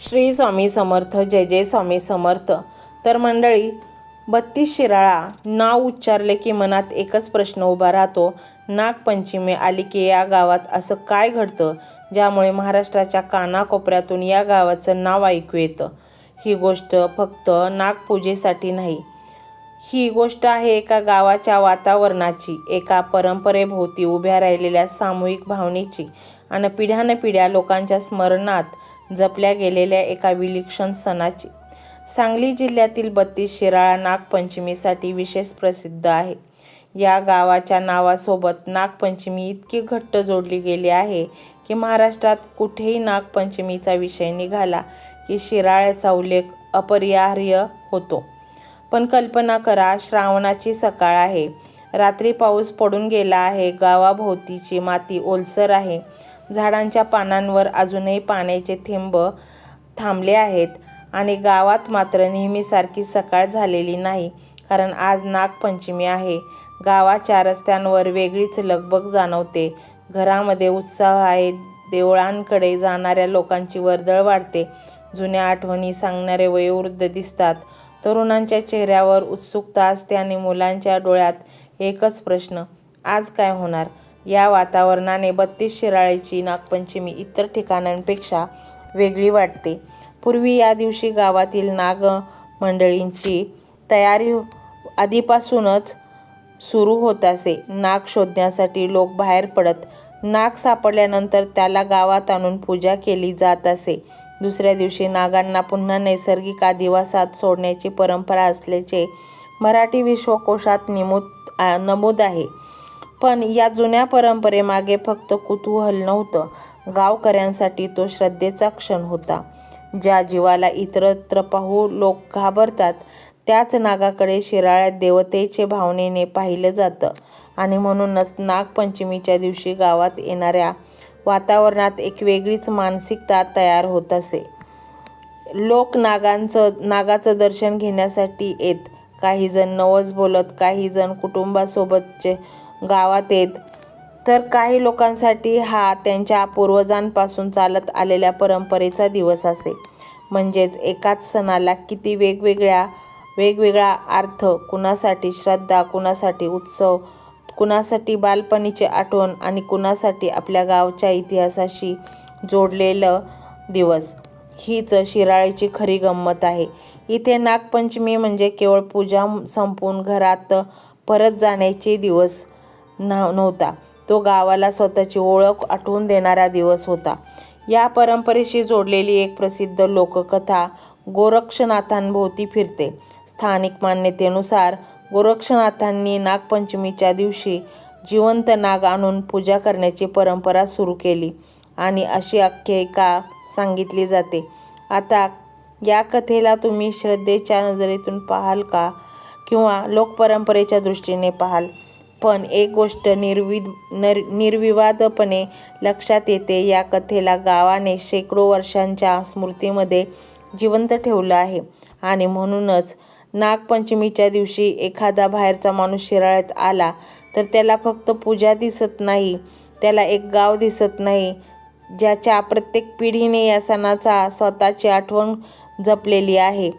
श्री स्वामी समर्थ. जय जय स्वामी समर्थ. तर मंडळी, 32 शिराळा नाव उच्चारले की मनात एकच प्रश्न उभा राहतो. नागपंचमी आली की या गावात असं काय घडतं ज्यामुळे महाराष्ट्राच्या कानाकोपऱ्यातून या गावाचं नाव ऐकू येतं? ही गोष्ट फक्त नागपूजेसाठी नाही, ही गोष्ट आहे एका गावाच्या वातावरणाची, एका परंपरेभोवती उभ्या राहिलेल्या सामूहिक भावनेची आणि पिढ्यानपिढ्या लोकांच्या स्मरणात जपल्या गेलेल्या एका विलक्षण सणाची. सांगली जिल्ह्यातील 32 शिराळा नागपंचमीसाठी विशेष प्रसिद्ध आहे. या गावाच्या नावासोबत नागपंचमी इतकी घट्ट जोडली गेली आहे की महाराष्ट्रात कुठेही नागपंचमीचा विषय निघाला की शिराळ्याचा उल्लेख अपरिहार्य होतो. पण कल्पना करा, श्रावणाची सकाळ आहे, रात्री पाऊस पडून गेला आहे, गावाभोवतीची माती ओलसर आहे, झाडांच्या पानांवर अजूनही पाण्याचे थेंब थांबले आहेत आणि गावात मात्र नेहमीसारखी सकाळ झालेली नाही, कारण आज नागपंचमी आहे. गावाच्या रस्त्यांवर वेगळीच लगबग जाणवते, घरामध्ये उत्साह आहे, देवळांकडे जाणाऱ्या लोकांची वर्दळ वाढते, जुन्या आठवणी सांगणारे वयोवृद्ध दिसतात, तरुणांच्या चेहऱ्यावर उत्सुकता असते आणि मुलांच्या डोळ्यात एकच प्रश्न, आज काय होणार? या वातावरणाने 32 शिराळ्याची नागपंचमी इतर ठिकाणांपेक्षा वेगळी वाटते. पूर्वी या दिवशी गावातील नागमंडळींची तयारी आधीपासूनच सुरू होत असे. नाग शोधण्यासाठी लोक बाहेर पडत. नाग सापडल्यानंतर त्याला गावात आणून पूजा केली जात असे. दुसऱ्या दिवशी नागांना पुन्हा नैसर्गिक अधिवासात सोडण्याची परंपरा असल्याचे मराठी विश्वकोशात नमूद आहे. पण या जुन्या परंपरेमागे फक्त कुतूहल नव्हतं, गावकऱ्यांसाठी तो श्रद्धेचा क्षण होता. ज्या जीवाला इतरत्र पाहू लोक घाबरतात, त्याच नागाकडे शिराळ्यात देवतेचे भावनेने पाहिलं जातं आणि म्हणूनच नागपंचमीच्या दिवशी गावात येणाऱ्या वातावरणात एक वेगळीच मानसिकता तयार होत असे. लोक नागाचं दर्शन घेण्यासाठी येत. काही जण नवस बोलत, काही जण कुटुंबासोबतचे गावात येत, तर काही लोकांसाठी हा त्यांच्या पूर्वजांपासून चालत आलेल्या परंपरेचा दिवस असे. म्हणजेच एकाच सणाला किती वेगवेगळा अर्थ, कुणासाठी श्रद्धा, कुणासाठी उत्सव, कुणासाठी बालपणीची आठवण आणि कुणासाठी आपल्या गावच्या इतिहासाशी जोडलेलं दिवस. हीच शिराळ्याची खरी गंमत आहे. इथे नागपंचमी म्हणजे केवळ पूजा संपवून घरात परत जाण्याचे दिवस नव्हता, तो गावाला स्वतःची ओळख आठवून देणारा दिवस होता. या परंपरेशी जोडलेली एक प्रसिद्ध लोककथा गोरक्षनाथांभोवती फिरते. स्थानिक मान्यतेनुसार गोरक्षनाथांनी नागपंचमीच्या दिवशी जिवंत नाग आणून पूजा करण्याची परंपरा सुरू केली आणि अशी आख्यायिका सांगितली जाते. आता या कथेला तुम्ही श्रद्धेच्या नजरेतून पाहाल का किंवा लोकपरंपरेच्या दृष्टीने पाहाल, पण एक गोष्ट निर्विवादपणे लक्षात येते, या कथेला गावाने शेकडो वर्षांच्या स्मृतीमध्ये जिवंत ठेवलं आहे. आणि म्हणूनच नागपंचमीच्या दिवशी एखादा बाहेरचा माणूस शिराळ्यात आला तर त्याला फक्त पूजा दिसत नाही, त्याला एक गाव दिसत नाही ज्याच्या प्रत्येक पिढीने या सणाचा स्वतःची आठवण जपलेली आहे.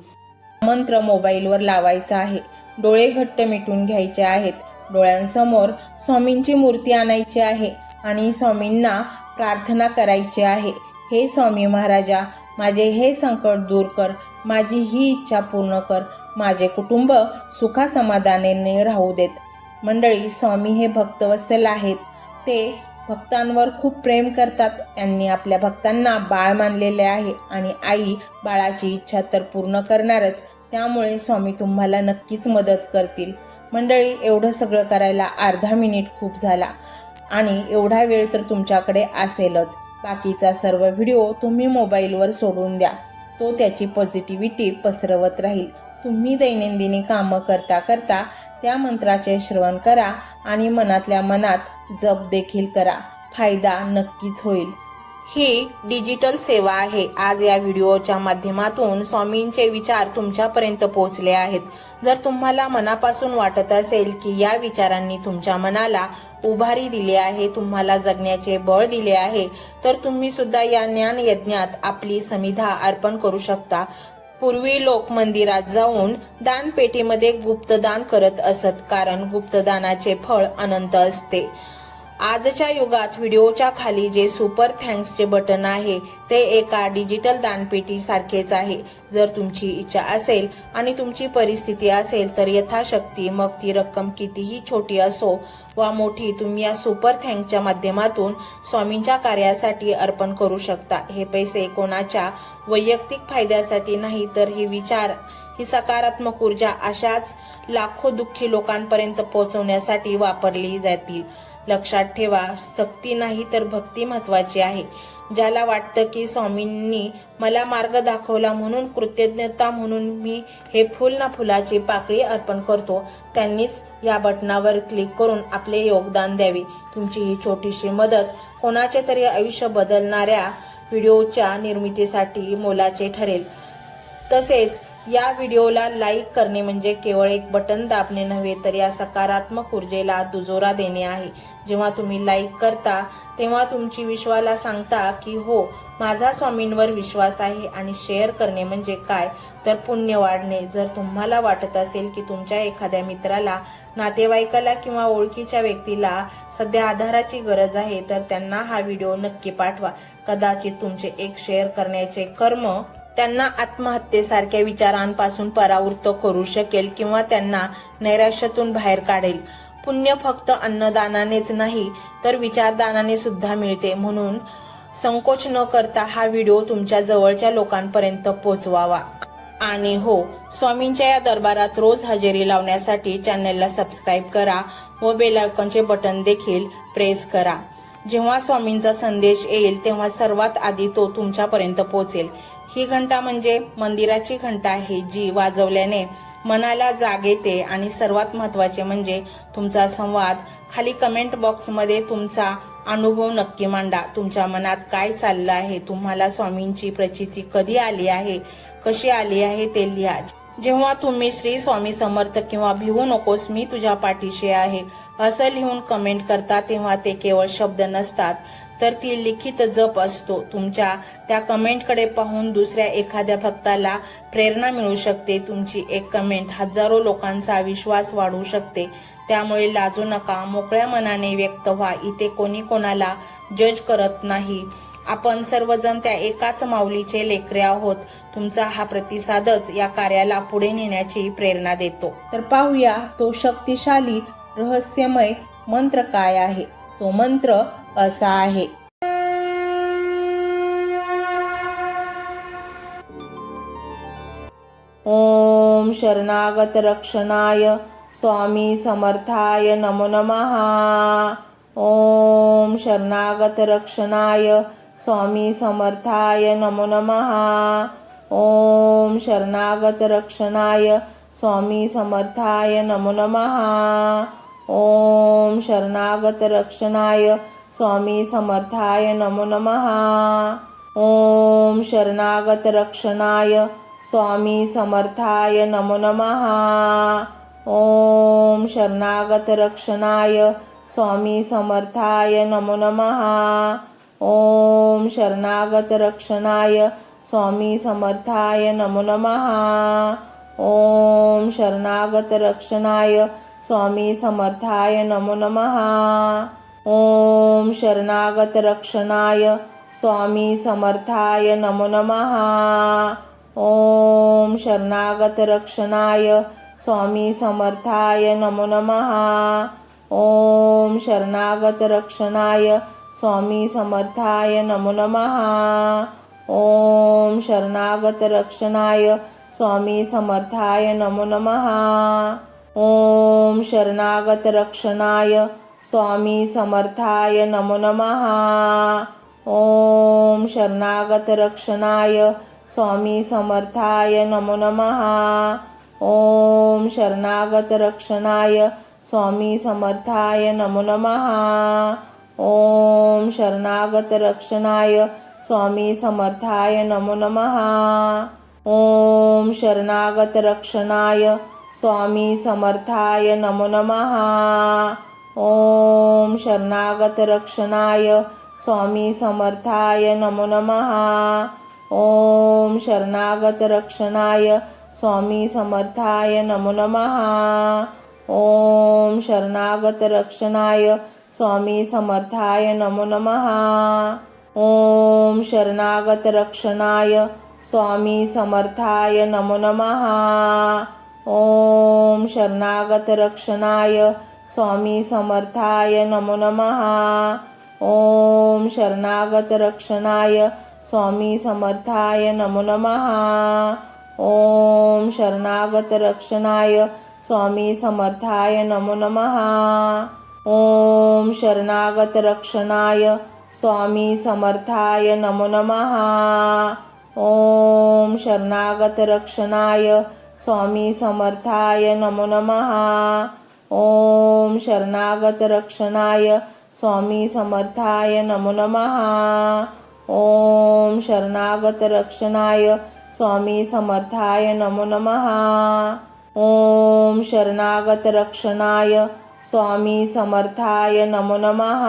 मंत्र मोबाईलवर लावायचा आहे, डोळे घट्ट मिटून घ्यायचे आहेत, डोळ्यांसमोर स्वामींची मूर्ती आणायची आहे आणि स्वामींना प्रार्थना करायची आहे, हे स्वामी महाराजा, माझे हे संकट दूर कर, माझी ही इच्छा पूर्ण कर, माझे कुटुंब सुखासमाधानाने राहू देत. मंडळी, स्वामी हे भक्तवत्सल आहेत. ते भक्तांवर खूप प्रेम करतात. त्यांनी आपल्या भक्तांना बाळ मानलेले आहे आणि आई बाळाची इच्छा तर पूर्ण करणारच, त्यामुळे स्वामी तुम्हाला नक्कीच मदत करतील. मंडळी, एवढं सगळं करायला अर्धा मिनिट खूप झाला आणि एवढा वेळ तर तुमच्याकडे असेलच. बाकीचा सर्व व्हिडिओ तुम्ही मोबाईलवर सोडून द्या, तो त्याची पॉझिटिव्हिटी पसरवत राहील. तुम्ही दैनंदिनी कामं करता करता त्या मंत्राचे श्रवण करा आणि मनातल्या मनात जप देखील करा, फायदा नक्कीच होईल. ही डिजिटल सेवा आहे. आज या व्हिडिओच्या माध्यमातून स्वामींचे विचार तुमच्यापर्यंत पोहोचले आहेत. जर तुम्हाला मनापासून वाटत असेल की या विचारांनी तुमच्या मनाला उभारी दिली आहे, तुम्हाला जगण्याचे बळ दिले आहे, तर तुम्ही सुद्धा या ज्ञान यज्ञात आपली समिधा अर्पण करू शकता. पूर्वी लोक मंदिरात जाऊन दानपेटीमध्ये गुप्तदान करत असत, कारण गुप्तदानाचे फळ अनंत असते. आजच्या युगात व्हिडिओच्या खाली जे सुपर थँक्सचे बटन आहे ते एका डिजिटल दानपेटी सारखेच आहे. जर तुमची इच्छा असेल आणि तुमची परिस्थिती असेल तर यथाशक्ती, मग ती रक्कम कितीही छोटी असो वा मोठी, तुम्ही या सुपर थँक्सच्या माध्यमातून स्वामींच्या कार्यासाठी अर्पण करू शकता. हे पैसे कोणाच्या वैयक्तिक फायद्यासाठी नाही, तर हे विचार, ही सकारात्मक ऊर्जा अशाच लाखो दुःखी लोकांपर्यंत पोहोचवण्यासाठी वापरली जातील. लक्षात ठेवा, सक्ती नाही तर भक्ती महत्वाची आहे. ज्याला वाटतं की स्वामींनी मला मार्ग दाखवला म्हणून कृतज्ञता म्हणून मी हे फुल ना फुलाची पाकळी अर्पण करतो, त्यांनीच या बटनावर क्लिक करून आपले योगदान द्यावे. तुमची ही छोटीशी मदत कोणाचे तरी आयुष्य बदलणाऱ्या व्हिडिओच्या निर्मितीसाठी मोलाचे ठरेल. तसेच या व्हिडिओला लाईक करणे म्हणजे केवळ एक बटन दाबणे नव्हे, तर या सकारात्मक ऊर्जेला दुजोरा देणे आहे. जेव्हा तुम्ही लाईक करता तेव्हा तुमची विश्वाला सांगता की हो, माझा स्वामींवर विश्वास आहे. आणि शेअर करणे म्हणजे काय, तर पुण्य वाढणे. जर तुम्हाला वाटत असेल की तुमच्या एखाद्या मित्राला, नातेवाईकाला किंवा ओळखीच्या व्यक्तीला सध्या आधाराची गरज आहे, तर त्यांना हा व्हिडिओ नक्की पाठवा. कदाचित तुमचे एक शेअर करण्याचे कर्म त्यांना आत्महत्येसारख्या विचारांपासून परावृत्त करू शकेल किंवा त्यांना नैराश्यातून बाहेर काढेल. पुण्य फक्त अन्नदानानेच नाही तर विचारदानाने सुद्धा मिळते. म्हणून संकोच न करता हा व्हिडिओ तुमच्या जवळच्या लोकांपर्यंत पोहोचवावा. आणि हो, स्वामींच्या या दरबारात रोज हजेरी लावण्यासाठी चॅनलला सबस्क्राईब करा व बेल आयकॉनचे बटन देखील प्रेस करा. जेव्हा स्वामींचा संदेश येईल तेव्हा सर्वात आधी तो तुमच्यापर्यंत पोहोचेल. ही घंटा म्हणजे मंदिराची घंटा आहे, जी वाजवल्याने मनाला जाग येते. आणि सर्वात महत्त्वाचे म्हणजे तुमचा संवाद. खाली कमेंट बॉक्समध्ये तुमचा अनुभव नक्की मांडा. तुमच्या मनात काय चाललं आहे, तुम्हाला स्वामींची प्रचिती कधी आली आहे, कशी आली आहे ते लिहा. जेव्हा तुम्ही श्री स्वामी समर्थ किंवा भिवू नकोस मी तुझ्या पाठीशी आहे असं लिहून कमेंट करता, तेव्हा ते केवळ शब्द नसतात, तर ती लिखित जप असतो. तुमच्या त्या कमेंटकडे पाहून दुसऱ्या एखाद्या भक्ताला प्रेरणा मिळू शकते. तुमची एक कमेंट हजारो लोकांचा विश्वास वाढवू शकते. त्यामुळे लाजू नका, मोकळ्या मनाने व्यक्त व्हा. इथे कोणी कोणाला जज करत नाही. आपण सर्वजण त्या एकाच माऊलीचे लेकरे आहोत. तुमचा हा प्रतिसादच या कार्याला पुढे नेण्याची प्रेरणा देतो. तर पाहूया तो शक्तिशाली रहस्यमय मंत्र काय आहे. तो मंत्र असा आहे. ओम शरणागत रक्षणाय स्वामी समर्थाय नमो नमः. ओम शरणागत रक्षणाय स्वामी समर्थाय नमो नमः. ओम शरणागत रक्षणाय स्वामी समर्थाय नमो नमः. ओम शरणागत रक्षणाय स्वामी समर्थाय नमो नमः. ओम शरणागत रक्षणाय स्वामी समर्थाय नमो नमः. ओम शरणागत रक्षणाय स्वामी समर्थाय नमो नमः. ओम शरणागत रक्षणाय स्वामी समर्थाय नमो नमः. ओम शरणागत रक्षणाय स्वामी समर्थाय नमो नमः. ओम शरणागत रक्षणाय स्वामी समर्थाय नमो नमः. ओम शरणागत रक्षणाय स्वामी समर्थाय नमो नमः. ओम शरणागत रक्षणाय स्वामी समर्थाय नमो नमः. ओम शरणागत रक्षणाय स्वामी समर्थाय नमो नमः. ओम शरणागत रक्षणाय स्वामी समर्थाय नमो नमः. ओम शरणागत रक्षणाय स्वामी समर्थाय नमो नमः. ओम शरणागत रक्षणाय स्वामी समर्थाय नमो नमः. ओम शरणागत रक्षणाय स्वामी समर्थाय नमो नमः. ओम शरणागत रक्षणाय स्वामी समर्थाय नमो नमः. ओम शरणागत रक्षणाय स्वामी समर्थाय नमो नमः. ओम शरणागत रक्षणाय स्वामी समर्थाय नमो नमः. ओम शरणागत रक्षणाय स्वामी समर्थाय नमो नमः. ओम शरणागत रक्षणाय स्वामी समर्थाय नमो नमः. ओम शरणागत रक्षणाय स्वामी समर्थाय नमो नमः. ओम शरणागत रक्षणाय स्वामी समर्थाय नमो नमः. ओम शरणागत रक्षणाय स्वामी समर्थाय नमो नमः. ओम शरणागत रक्षणाय स्वामी समर्थाय नमो नमः. ओम शरणागत रक्षणाय स्वामी समर्थाय नमो नमः. ओम शरणागत रक्षणाय स्वामी समर्थाय नमो नमः. ओम शरणागत रक्षणाय स्वामी समर्थाय नमो नमः. ओम शरणागत रक्षणाय स्वामी समर्थाय नमो नमः.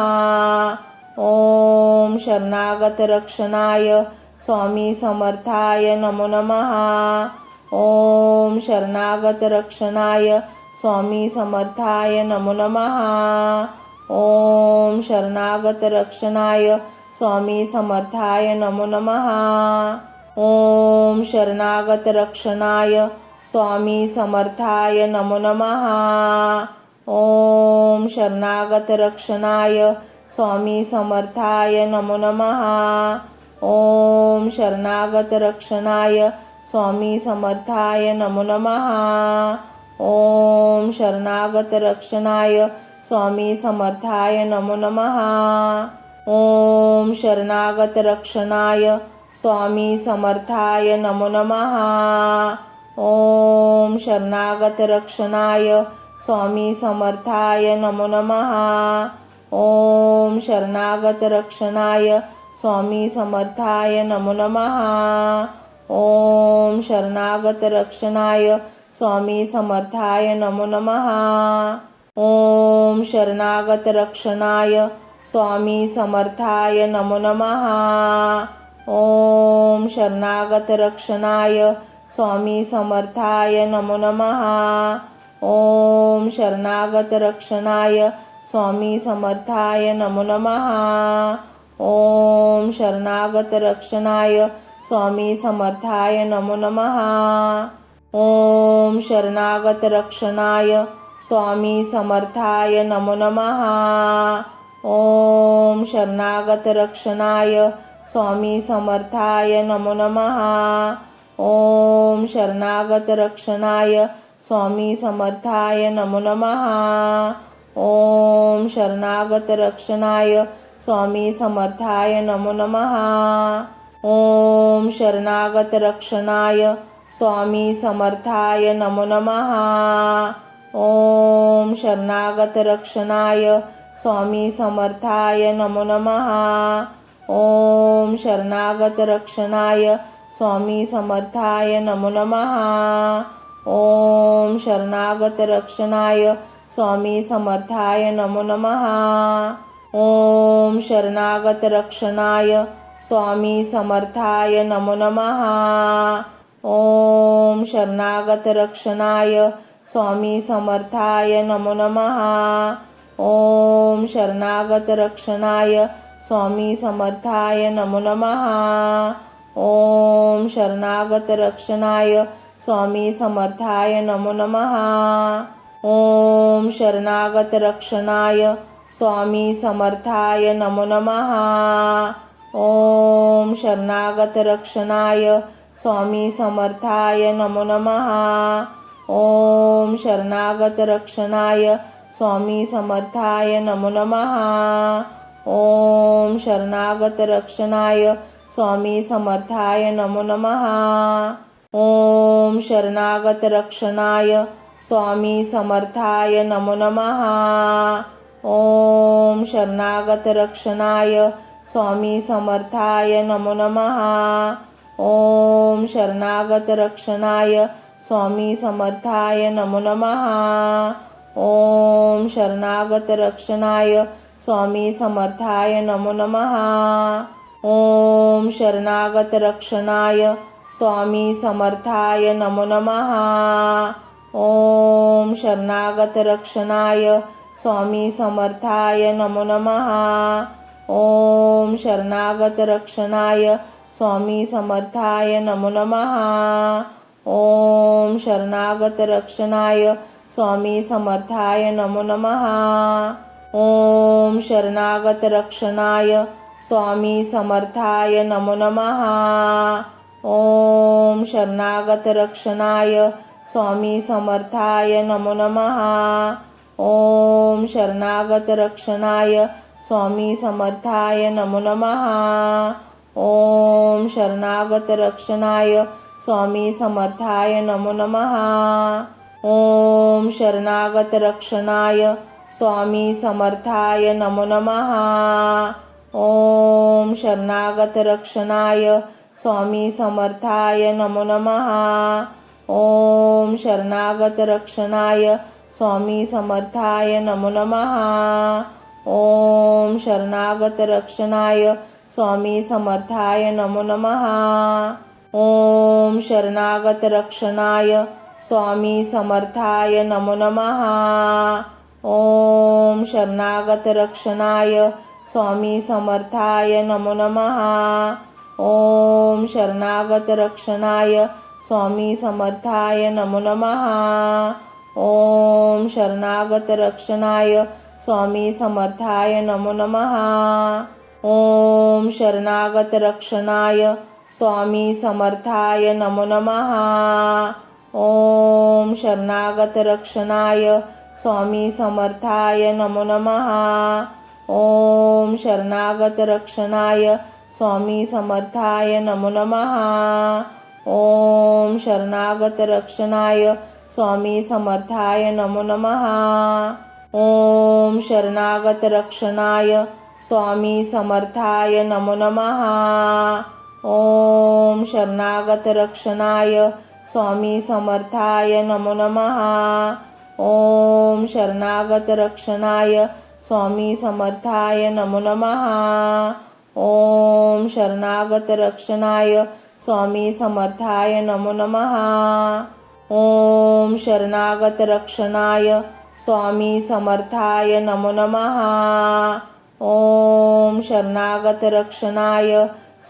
ओम शरणागत रक्षणाय स्वामी समर्थाय नमो नमः. ओम शरणागत रक्षणाय स्वामी समर्थाय नमो नमः. ओम शरणागत रक्षणाय स्वामी समर्थाय नमो नमः. ओम शरणागत रक्षणाय स्वामी समर्थाय नमो नमः. ओम शरणागत रक्षणाय स्वामी समर्थाय नमो नमः. ओम शरणागत रक्षणाय स्वामी समर्थाय नमो नमः. ओम शरणागत रक्षणाय स्वामी समर्थाय नमो नमः. ओम शरणागत रक्षणाय स्वामी समर्थाय नमो नमः. ओम शरणागत रक्षणाय स्वामी समर्थाय नमो नमः. ओम शरणागत रक्षणाय स्वामी समर्थाय नमो नमः. ओम शरणागत रक्षणाय स्वामी समर्थाय नमो नमः. ओम शरणागत रक्षणाय स्वामी समर्थाय नमो नमः. ओम शरणागत रक्षणाय स्वामी समर्थाय नमो नमः. ओम शरणागत रक्षणाय स्वामी समर्थाय नमो नमः. ओम शरणागत रक्षणाय स्वामी समर्थाय नमो नमः. ओम शरणागत रक्षणाय स्वामी समर्थाय नमो नमः. ओम शरणागत रक्षणाय स्वामी समर्थाय नमो नमः. ओम शरणागत रक्षणाय स्वामी समर्थाय नमो नमः. ओम शरणागत रक्षणाय स्वामी समर्थाय नमो नमः. ओम शरणागत रक्षणाय स्वामी समर्थाय नमो नमः. ओम शरणागत रक्षणाय स्वामी समर्थाय नमो नमः. ओम शरणागत रक्षणाय स्वामी समर्थाय नमो नमः. ओम शरणागत रक्षणाय स्वामी समर्थाय नमो नमः. ओम शरणागत रक्षणाय स्वामी समर्थाय नमो नमः. ओम शरणागत रक्षणाय स्वामी समर्थाय नमो नमः. ओम शरणागत रक्षणाय स्वामी समर्थाय नमो नमः. ओम शरणागत रक्षणाय स्वामी समर्थाय नमो नमः. ओम शरणागत रक्षणाय स्वामी समर्थाय नमो नमः. ओम शरणागत रक्षणाय स्वामी समर्थाय नमो नमः. ओम शरणागत रक्षणाय स्वामी समर्थाय नमो नमः. ओम शरणागत रक्षणाय स्वामी समर्थाय नमो नमः. ओम शरणागत रक्षणाय स्वामी समर्थाय नमो नमः. ओम शरणागत रक्षणाय स्वामी समर्थाय नमो नमः. ओम शरणागत रक्षणाय स्वामी समर्थाय नमो नमः. ओम शरणागत रक्षणाय स्वामी समर्थाय नमो नमः. ओम शरणागत रक्षणाय स्वामी समर्थाय नमो नमः. ओम शरणागत रक्षणाय स्वामी समर्थाय नमो नमः. ओम शरणागत रक्षणाय स्वामी समर्थाय नमो नमः. ओम शरणागत रक्षणाय स्वामी समर्थाय नमो नमः. ओम शरणागत रक्षणाय स्वामी समर्थाय नमो नमः. ओम शरणागत रक्षणाय स्वामी समर्थाय नमो नमः. ओम शरणागत रक्षणाय स्वामी समर्थाय नमो नमः. ओम शरणागत रक्षणाय स्वामी समर्थाय नमो नमः. ओम शरणागत रक्षणाय स्वामी समर्थाय नमो नमः. ओम शरणागत रक्षणाय स्वामी समर्थाय नमो नमः. ओम शरणागत रक्षणाय स्वामी समर्थाय नमो नमः. ओम शरणागत रक्षणाय स्वामी समर्थाय नमो नमः. ओम शरणागत रक्षणाय स्वामी समर्थाय नमो नमः. ओम शरणागत रक्षणाय स्वामी समर्थाय नमो नमः. ओम शरणागत रक्षणाय स्वामी समर्थाय नमो नमः. ओम शरणागत रक्षणाय स्वामी समर्थाय नमो नमः. ओम शरणागत रक्षणाय स्वामी समर्थाय नमो नमः. ओम शरणागत रक्षणाय स्वामी समर्थाय नमो नमः. ओम शरणागत रक्षणाय स्वामी समर्थाय नमो नमः. ओम शरणागत रक्षणाय स्वामी समर्थाय नमो नमः. ओम शरणागत रक्षणाय स्वामी समर्थाय नमो नमः. ओम शरणागत रक्षणाय स्वामी समर्थाय नमो नमः. ओम शरणागत रक्षणाय स्वामी समर्थाय नमो नमः. ओम शरणागत रक्षणाय स्वामी समर्थाय नमो नमः. ओम शरणागत रक्षणाय स्वामी समर्थाय नमो नमः. ओम शरणागत रक्षणाय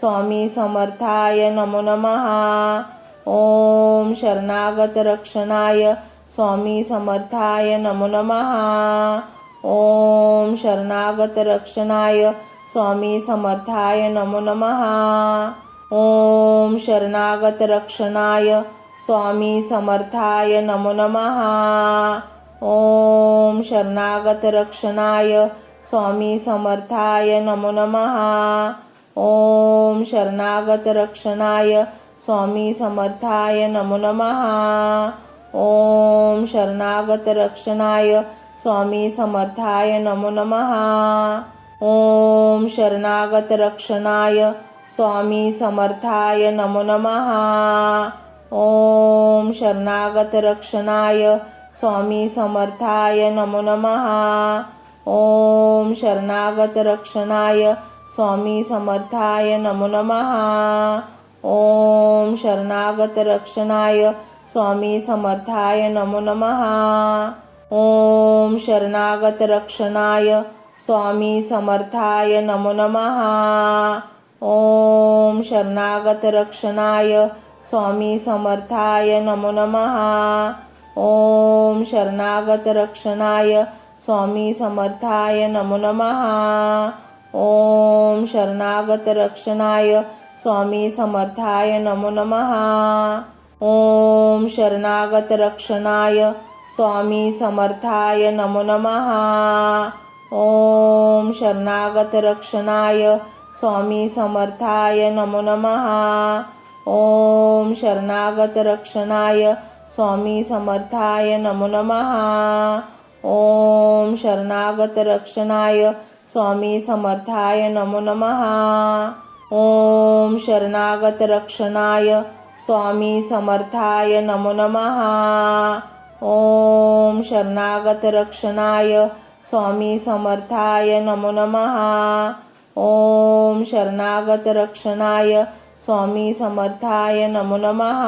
स्वामी समर्थाय नमो नमः. ओम शरणागत रक्षणाय स्वामी समर्थाय नमो नमः. ओम शरणागत रक्षणाय स्वामी समर्थाय नमो नमः. ओम शरणागत रक्षणाय स्वामी समर्थाय नमो नमः. ओम शरणागत रक्षणाय स्वामी समर्थाय नमो नमः. ओम शरणागत रक्षणाय स्वामी समर्थाय नमो नमः. ओम शरणागत रक्षणाय स्वामी समर्थाय नमो नमः. ओम शरणागत रक्षणाय स्वामी समर्थाय नमो नमः. ओम शरणागत रक्षणाय स्वामी समर्थाय नमो नमः. ओम शरणागत रक्षणाय स्वामी समर्थाय नमो नमः. ओम शरणागत रक्षणाय स्वामी समर्थाय नमो नमः. ओम शरणागत रक्षणाय स्वामी समर्थाय नमो नमः. ओम शरणागत रक्षणाय स्वामी समर्थाय नमो नमः. ओम शरणागत रक्षणाय स्वामी समर्थाय नमो नमः. ओम शरणागत रक्षणाय स्वामी समर्थाय नमो नमः. ओम शरणागत रक्षणाय स्वामी समर्थाय नमो नमः. ओम शरणागत रक्षणाय स्वामी समर्थाय नमो नमः. ओम शरणागत रक्षणाय स्वामी समर्थाय नमो नमः. ओम शरणागत रक्षणाय स्वामी समर्थाय नमो नमः. ओम शरणागत रक्षणाय स्वामी समर्थाय नमो नमः. ओम शरणागत रक्षणाय स्वामी समर्थाय नमो नमः। ओम शरणागत रक्षणाय स्वामी समर्थाय नमो नमः।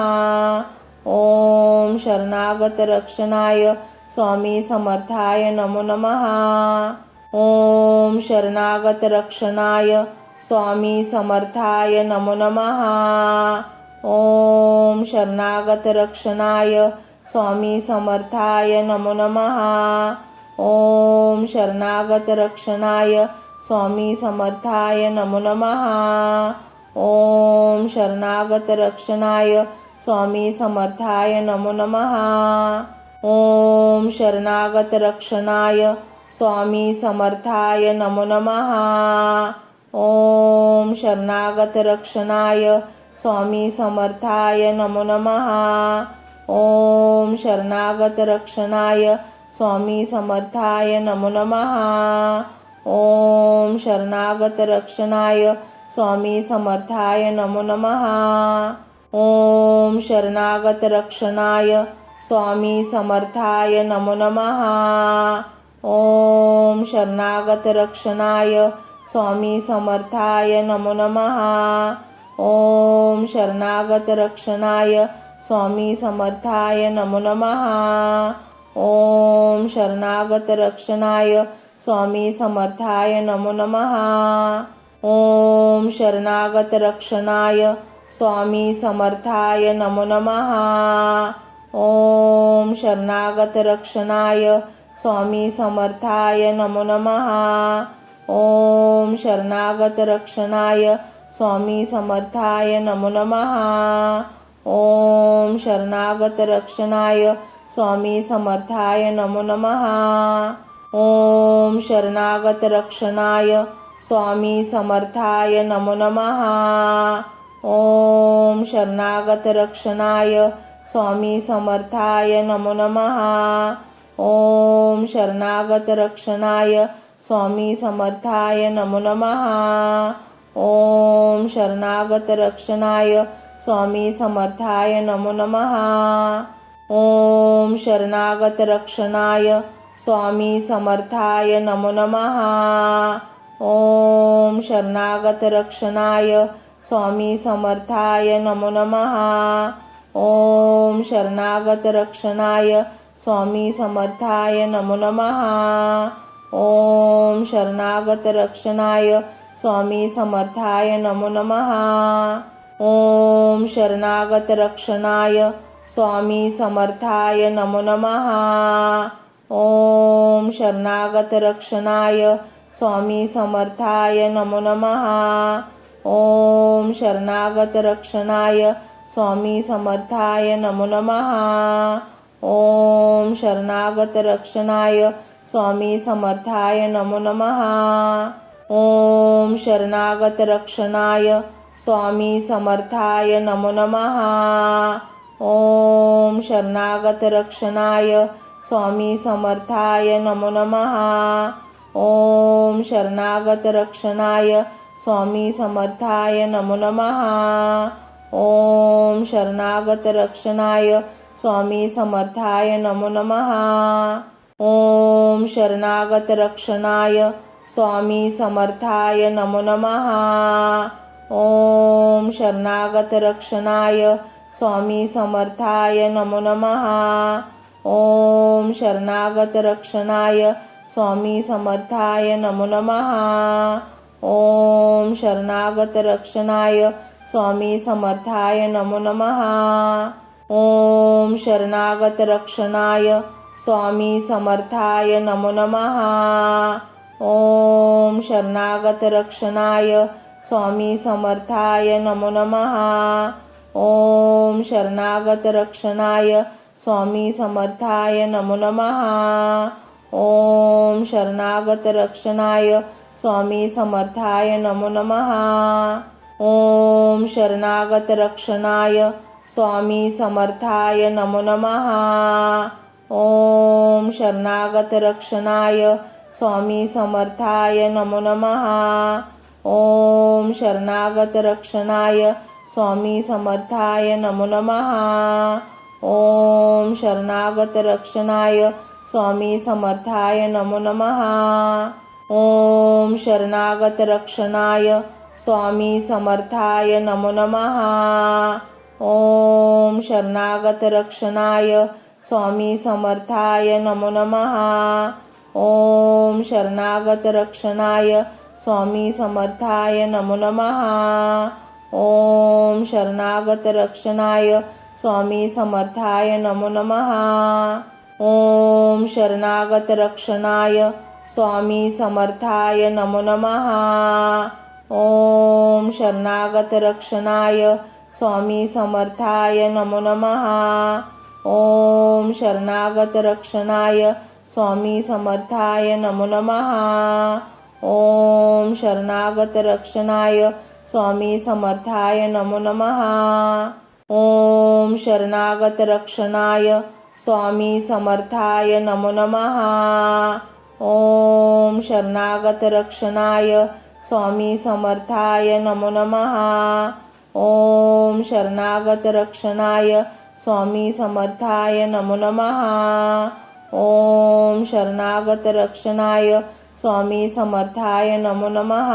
ओम शरणागत रक्षणाय स्वामी समर्थाय नमो नमः। ओम शरणागत रक्षणाय स्वामी समर्थाय नमो नमः। ओम शरणागत रक्षणाय स्वामी समर्थाय नमो नमः। ओम शरणागत रक्षणाय स्वामी समर्थाय नमो नमः। ओम शरणागत रक्षणाय स्वामी समर्थाय नमो नमः। ओम शरणागत रक्षणाय स्वामी समर्थाय नमो नमः। ओम शरणागत रक्षणाय स्वामी समर्थाय नमो नमः। ओम शरणागत रक्षणाय स्वामी समर्थाय नमो नमः। ओम शरणागत रक्षणाय स्वामी समर्थाय नमो नमः। ओम शरणागत रक्षणाय स्वामी समर्थाय नमो नमः। ओम शरणागत रक्षणाय स्वामी समर्थाय नमो नमः। ओम शरणागत रक्षणाय स्वामी समर्थाय नमो नमः। ओम शरणागत रक्षणाय स्वामी समर्थाय नमो नमः। ओम शरणागत रक्षणाय स्वामी समर्थाय नमो नमः। ओम शरणागत रक्षणाय स्वामी समर्थाय नमो नमः। ओम शरणागत रक्षणाय स्वामी समर्थाय नमो नमः। ओम शरणागत रक्षणाय स्वामी समर्थाय नमो नमः। ओम शरणागत रक्षणाय स्वामी समर्थाय नमो नमः। ओम शरणागत रक्षणाय स्वामी समर्थाय नमो नमः। ओम शरणागत रक्षणाय स्वामी समर्थाय नमो नमः। ओम शरणागत रक्षणाय स्वामी समर्थाय नमो नमः। ओम शरणागत रक्षणाय स्वामी समर्थाय नमो नमः। ओम शरणागत रक्षणाय स्वामी समर्थाय नमो नमः। ओम शरणागत रक्षणाय स्वामी समर्थाय नमो नमः। ओम शरणागत रक्षणाय स्वामी समर्थाय नमो नमः। ओम शरणागत रक्षणाय स्वामी समर्थाय नमो नमः। ओम शरणागत रक्षणाय स्वामी समर्थाय नमो नमः। ओम शरणागत रक्षणाय स्वामी समर्थाय नमो नमः। ओम शरणागत रक्षणाय स्वामी समर्थाय नमो नमः। ओम शरणागत रक्षणाय स्वामी समर्थाय नमो नमः। ओम शरणागत रक्षणाय स्वामी समर्थाय नमो नमः। ओम शरणागत रक्षणाय स्वामी समर्थाय नमो नमः। ओम शरणागत रक्षणाय स्वामी समर्थाय नमो नमः। ओम शरणागत रक्षणाय स्वामी समर्थाय नमो नमः। ओम शरणागत रक्षणाय स्वामी समर्थाय नमो नमः। ओम शरणागत रक्षणाय स्वामी समर्थाय नमो नमः। ओम शरणागत रक्षणाय स्वामी समर्थाय नमो नमः। ओम शरणागत रक्षणाय स्वामी समर्थाय नमो नमः। ओम शरणागत रक्षणाय स्वामी समर्थाय नमो नमः। ओम शरणागत रक्षणाय स्वामी समर्थाय नमो नमः। ओम शरणागत रक्षणाय स्वामी समर्थाय नमो नमः। ओम शरणागत रक्षणाय स्वामी समर्थाय नमो नमः। ओम शरणागत रक्षणाय स्वामी समर्थाय नमो नमः। ओम शरणागत रक्षणाय स्वामी समर्थाय नमो नमः। ओम शरणागत रक्षणाय स्वामी समर्थाय नमो नमः. ओम शरणागत रक्षणाय स्वामी समर्थाय नमो नमः. ओम शरणागत रक्षणाय स्वामी समर्थाय नमो नमः. ओम शरणागत रक्षणाय स्वामी समर्थाय नमो नमः. ओम शरणागत रक्षणाय स्वामी समर्थाय नमो नमः. ओम शरणागत रक्षणाय स्वामी समर्थाय नमो नमः. ओम शरणागत रक्षणाय स्वामी समर्थाय नमो नमः. ओम शरणागत रक्षणाय स्वामी समर्थाय नमो नमः. ओम शरणागत रक्षणाय स्वामी समर्थाय नमो नमः. ओम शरणागत रक्षणाय स्वामी समर्थाय नमो नमः. ओम शरणागत रक्षणाय स्वामी समर्थाय नमो नमः. ओम शरणागत रक्षणाय स्वामी समर्थाय नमो नमः. ओम शरणागत रक्षणाय स्वामी समर्थाय नमो नमः.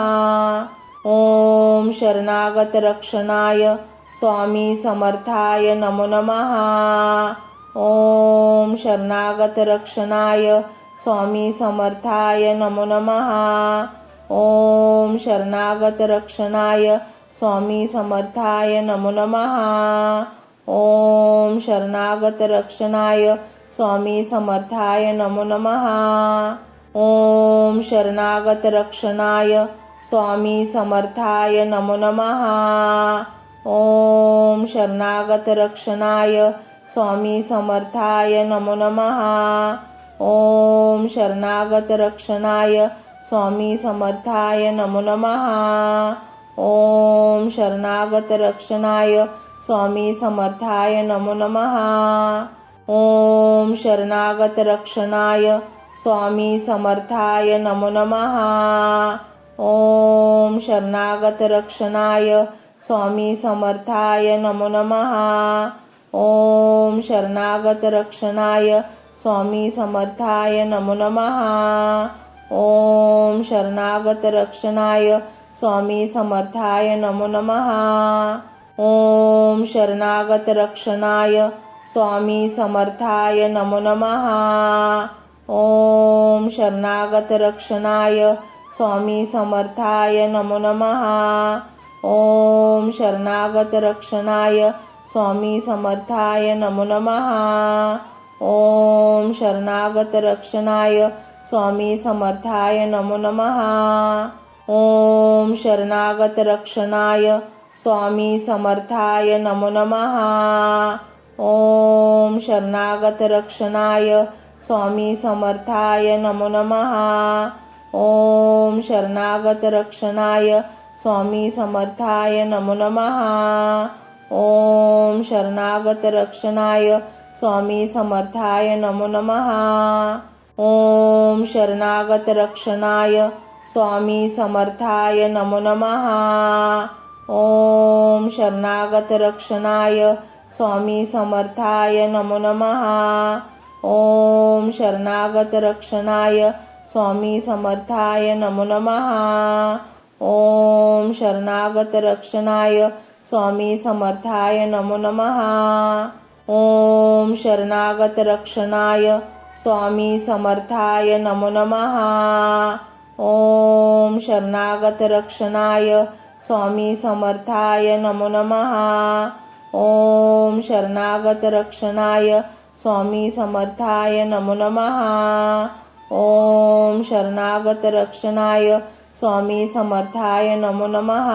ओम शरणागत रक्षणाय स्वामी समर्थाय नमो नमः. ओम शरणागत रक्षणाय स्वामी समर्थाय नमो नमः. ओम शरणागत रक्षणाय स्वामी समर्थाय नमो नमः. ओम शरणागत रक्षणाय स्वामी समर्थाय नमो नमः. ओम शरणागत रक्षणाय स्वामी समर्थाय नमो नमः. ओम शरणागत रक्षणाय स्वामी समर्थाय नमो नमः. ओम शरणागत रक्षणाय स्वामी समर्थाय नमो नमः. ओम शरणागत रक्षणाय स्वामी समर्थाय नमो नमः. ओम शरणागत रक्षणाय स्वामी समर्थाय नमो नमः. ओम शरणागत रक्षणाय स्वामी समर्थाय नमो नमः. ओम शरणागत रक्षणाय स्वामी समर्थाय नमो नमः. ओम शरणागत रक्षणाय स्वामी समर्थाय नमो नमः. ओम शरणागत रक्षणाय स्वामी समर्थाय नमो नमः. ओम शरणागत रक्षणाय स्वामी समर्थाय नमो नमः. ओम शरणागत रक्षणाय स्वामी समर्थाय नमो नमः. ओम शरणागत रक्षणाय स्वामी समर्थाय नमो नमः. ओम शरणागत रक्षणाय स्वामी समर्थाय नमो नमः. ओम शरणागत रक्षणाय स्वामी समर्थाय नमो नमः. ओम शरणागत रक्षणाय स्वामी समर्थाय नमो नमः. ओम शरणागत रक्षणाय स्वामी समर्थाय नमो नमः. ओम शरणागत रक्षणाय स्वामी समर्थाय नमो नमः. ओम शरणागत रक्षणाय स्वामी समर्थाय नमो नमः. ओम शरणागत रक्षणाय स्वामी समर्थाय नमो नमः. ओम शरणागत रक्षणाय स्वामी समर्थाय नमो नमः. ओम शरणागत रक्षणाय स्वामी समर्थाय नमो नमः. ओम शरणागत रक्षणाय स्वामी समर्थाय नमो नमः. ओम शरणागत रक्षणाय स्वामी समर्थाय नमो नमः. ओम शरणागत रक्षणाय स्वामी समर्थाय नमो नमः.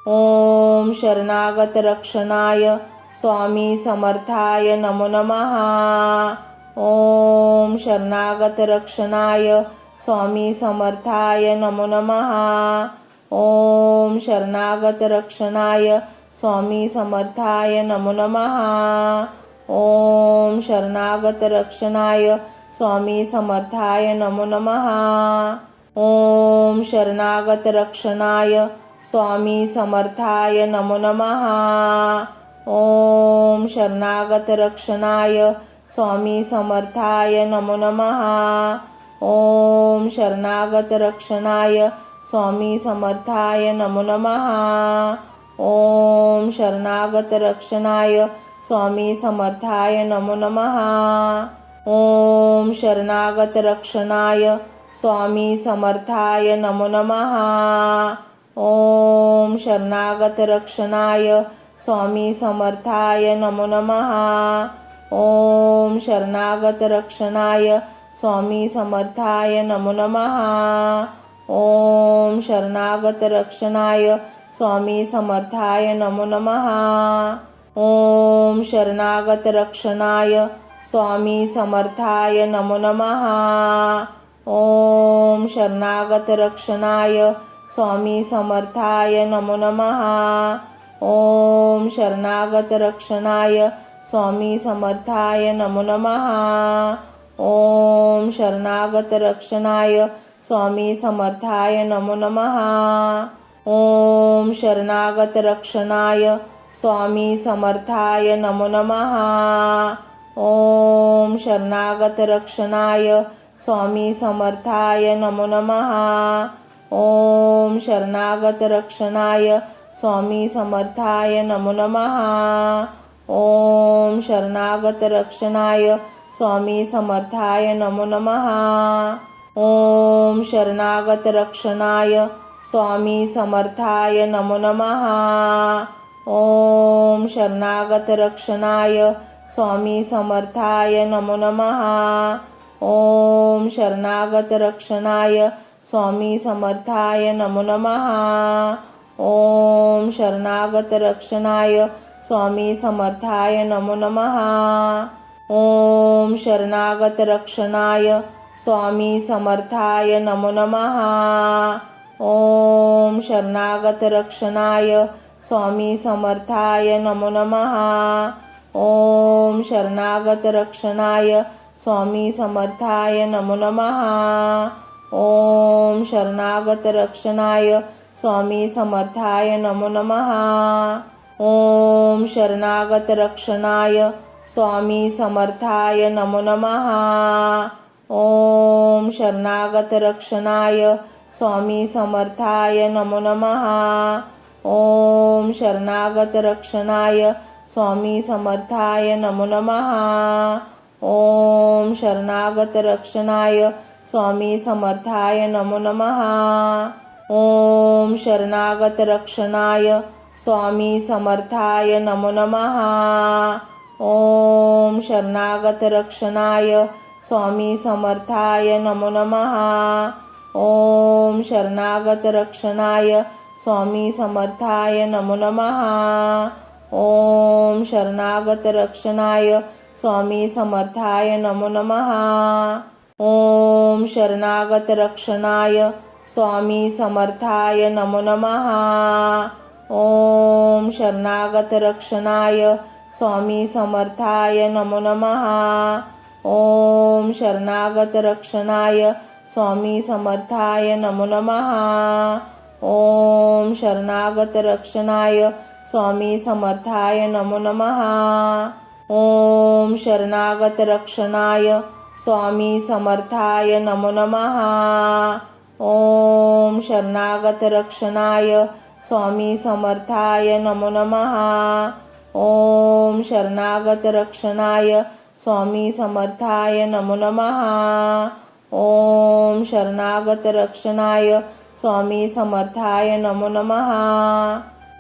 ओम शरणागत रक्षणाय स्वामी समर्थाय नमो नमः. ओम शरणागत रक्षणाय स्वामी समर्थाय नमो नमः. ओम शरणागत रक्षणाय स्वामी समर्थाय नमो नमः. ओम शरणागत रक्षणाय स्वामी समर्थाय नमो नमः. ओम शरणागत रक्षणाय स्वामी समर्थाय नमो नमः. ओम शरणागत रक्षणाय स्वामी समर्थाय नमो नमः. ओम शरणागत रक्षणाय स्वामी समर्थाय नमो नमः. ओम शरणागत रक्षणाय स्वामी समर्थाय नमो नमः. ओम शरणागत रक्षणाय स्वामी समर्थाय नमो नमः. ओम शरणागत रक्षणाय स्वामी समर्थाय नमो नमः. ओम शरणागत रक्षणाय स्वामी समर्थाय नमो नमः. ओम शरणागत रक्षणाय स्वामी समर्थाय नमो नमः. ओम शरणागत रक्षणाय स्वामी समर्थाय नमो नमः. ओम शरणागत रक्षणाय स्वामी समर्थाय नमो नमः. ओम शरणागत रक्षणाय स्वामी समर्थाय नमो नमः. ओम शरणागत रक्षणाय स्वामी समर्थाय नमो नमः. ओम शरणागत रक्षणाय स्वामी समर्थाय नमो नमः. ओम शरणागत रक्षणाय स्वामी समर्थाय नमो नमः. ओम शरणागत रक्षणाय स्वामी समर्थाय नमो नमः. ओम शरणागत रक्षणाय स्वामी समर्थाय नमो नमः. ओम शरणागत रक्षणाय स्वामी समर्थाय नमो नमः. ओम शरणागत रक्षणाय स्वामी समर्थाय नमो नमः. ओम शरणागत रक्षणाय स्वामी समर्थाय नमो नमः. ओम शरणागत रक्षणाय स्वामी समर्थाय नमो नमः. ओम शरणागत रक्षणाय स्वामी समर्थाय नमो नमः. ओम शरणागत रक्षणाय स्वामी समर्थाय नमो नमः. ओम शरणागत रक्षणाय स्वामी समर्थाय नमो नमः. ओम शरणागत रक्षणाय स्वामी समर्थाय नमो नमः. ओम शरणागत रक्षणाय स्वामी समर्थाय नमो नमः. ओम शरणागत रक्षणाय स्वामी समर्थाय नमो नमः. ओम शरणागत रक्षणाय स्वामी समर्थाय नमो नमः. ओम शरणागत रक्षणाय स्वामी समर्थाय नमो नमः. ओम शरणागत रक्षणाय स्वामी समर्थाय नमो नमः. ओम शरणागत रक्षणाय स्वामी समर्थाय नमो नमः. ओम शरणागत रक्षणाय स्वामी समर्थाय नमो नमः. ओम शरणागत रक्षणाय स्वामी समर्थाय नमो नमः. ओम शरणागत रक्षणाय स्वामी समर्थाय नमो नमः. ओम शरणागत रक्षणाय स्वामी समर्थाय नमो नमः. ओम शरणागत रक्षणाय स्वामी समर्थाय नमो नमः. ओम शरणागत रक्षणाय स्वामी समर्थाय नमो नमः. ओम शरणागत रक्षणाय स्वामी समर्थाय नमो नमः. ओम शरणागत रक्षणाय स्वामी समर्थाय नमो नमः. ओम शरणागत रक्षणाय स्वामी समर्थाय नमो नमः. ओम शरणागत रक्षणाय स्वामी समर्थाय नमो नमः.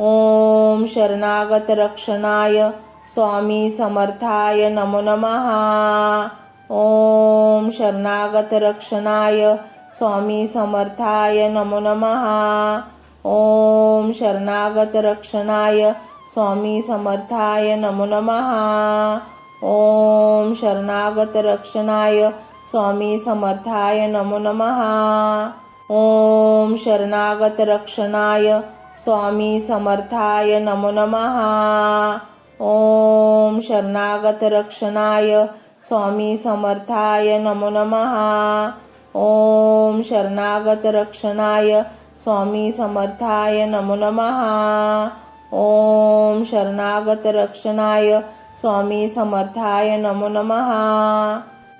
ओम शरणागत रक्षणाय स्वामी समर्थाय नमो नमः. ओम शरणागत रक्षणाय स्वामी समर्थाय नमो नमः. ओम शरणागत रक्षणाय स्वामी समर्थाय नमो नमः. ओम शरणागत रक्षणाय स्वामी समर्थाय नमो नमः. ओम शरणागत रक्षणाय स्वामी समर्थाय नमो नमः. ओम शरणागत रक्षणाय स्वामी समर्थाय नमो नमः. ओम शरणागत रक्षणाय स्वामी समर्थाय नमो नमः. ओम शरणागत रक्षणाय स्वामी समर्थाय नमो नमः।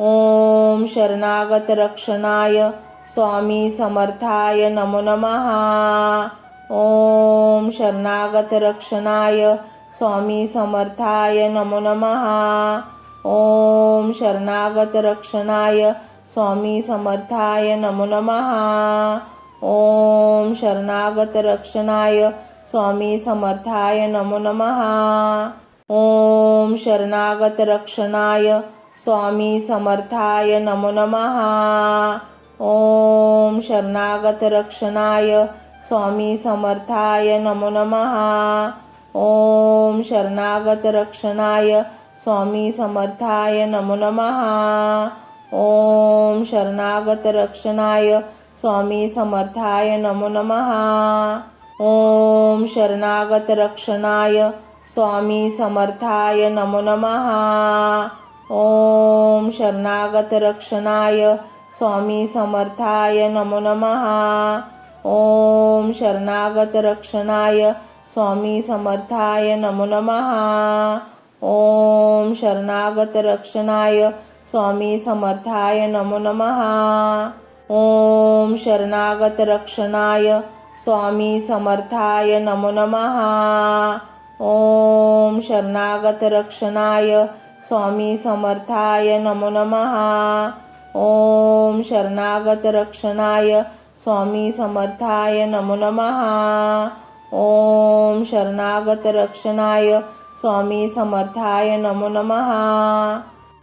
ओम शरणागत रक्षणाय स्वामी समर्थाय नमो नमः। ओम शरणागत रक्षणाय स्वामी समर्थाय नमो नमः। ओम शरणागत रक्षणाय स्वामी समर्थाय नमो नमः। ओम शरणागत रक्षणाय स्वामी समर्थाय नमो नमः। ओम शरणागत रक्षणाय स्वामी समर्थाय नमो नमः। ओम शरणागत रक्षणाय स्वामी समर्थाय नमो नमः। ओम शरणागत रक्षणाय स्वामी समर्थाय नमो नमः। ओम शरणागत रक्षणाय स्वामी समर्थाय नमो नमः। ओम शरणागत रक्षणाय स्वामी समर्थाय नमो नमः। ओम शरणागत रक्षणाय स्वामी समर्थाय नमो नमः। ओम शरणागत रक्षणाय स्वामी समर्थाय नमो नमः। ओम शरणागत रक्षणाय स्वामी समर्थाय नमो नमः। ओम शरणागत रक्षणाय स्वामी समर्थाय नमो नमः। ओम शरणागत रक्षणाय स्वामी समर्थाय नमो नमः। ओम शरणागत रक्षणाय स्वामी समर्थाय नमो नमः। ओम शरणागत रक्षणाय स्वामी समर्थाय नमो नमः।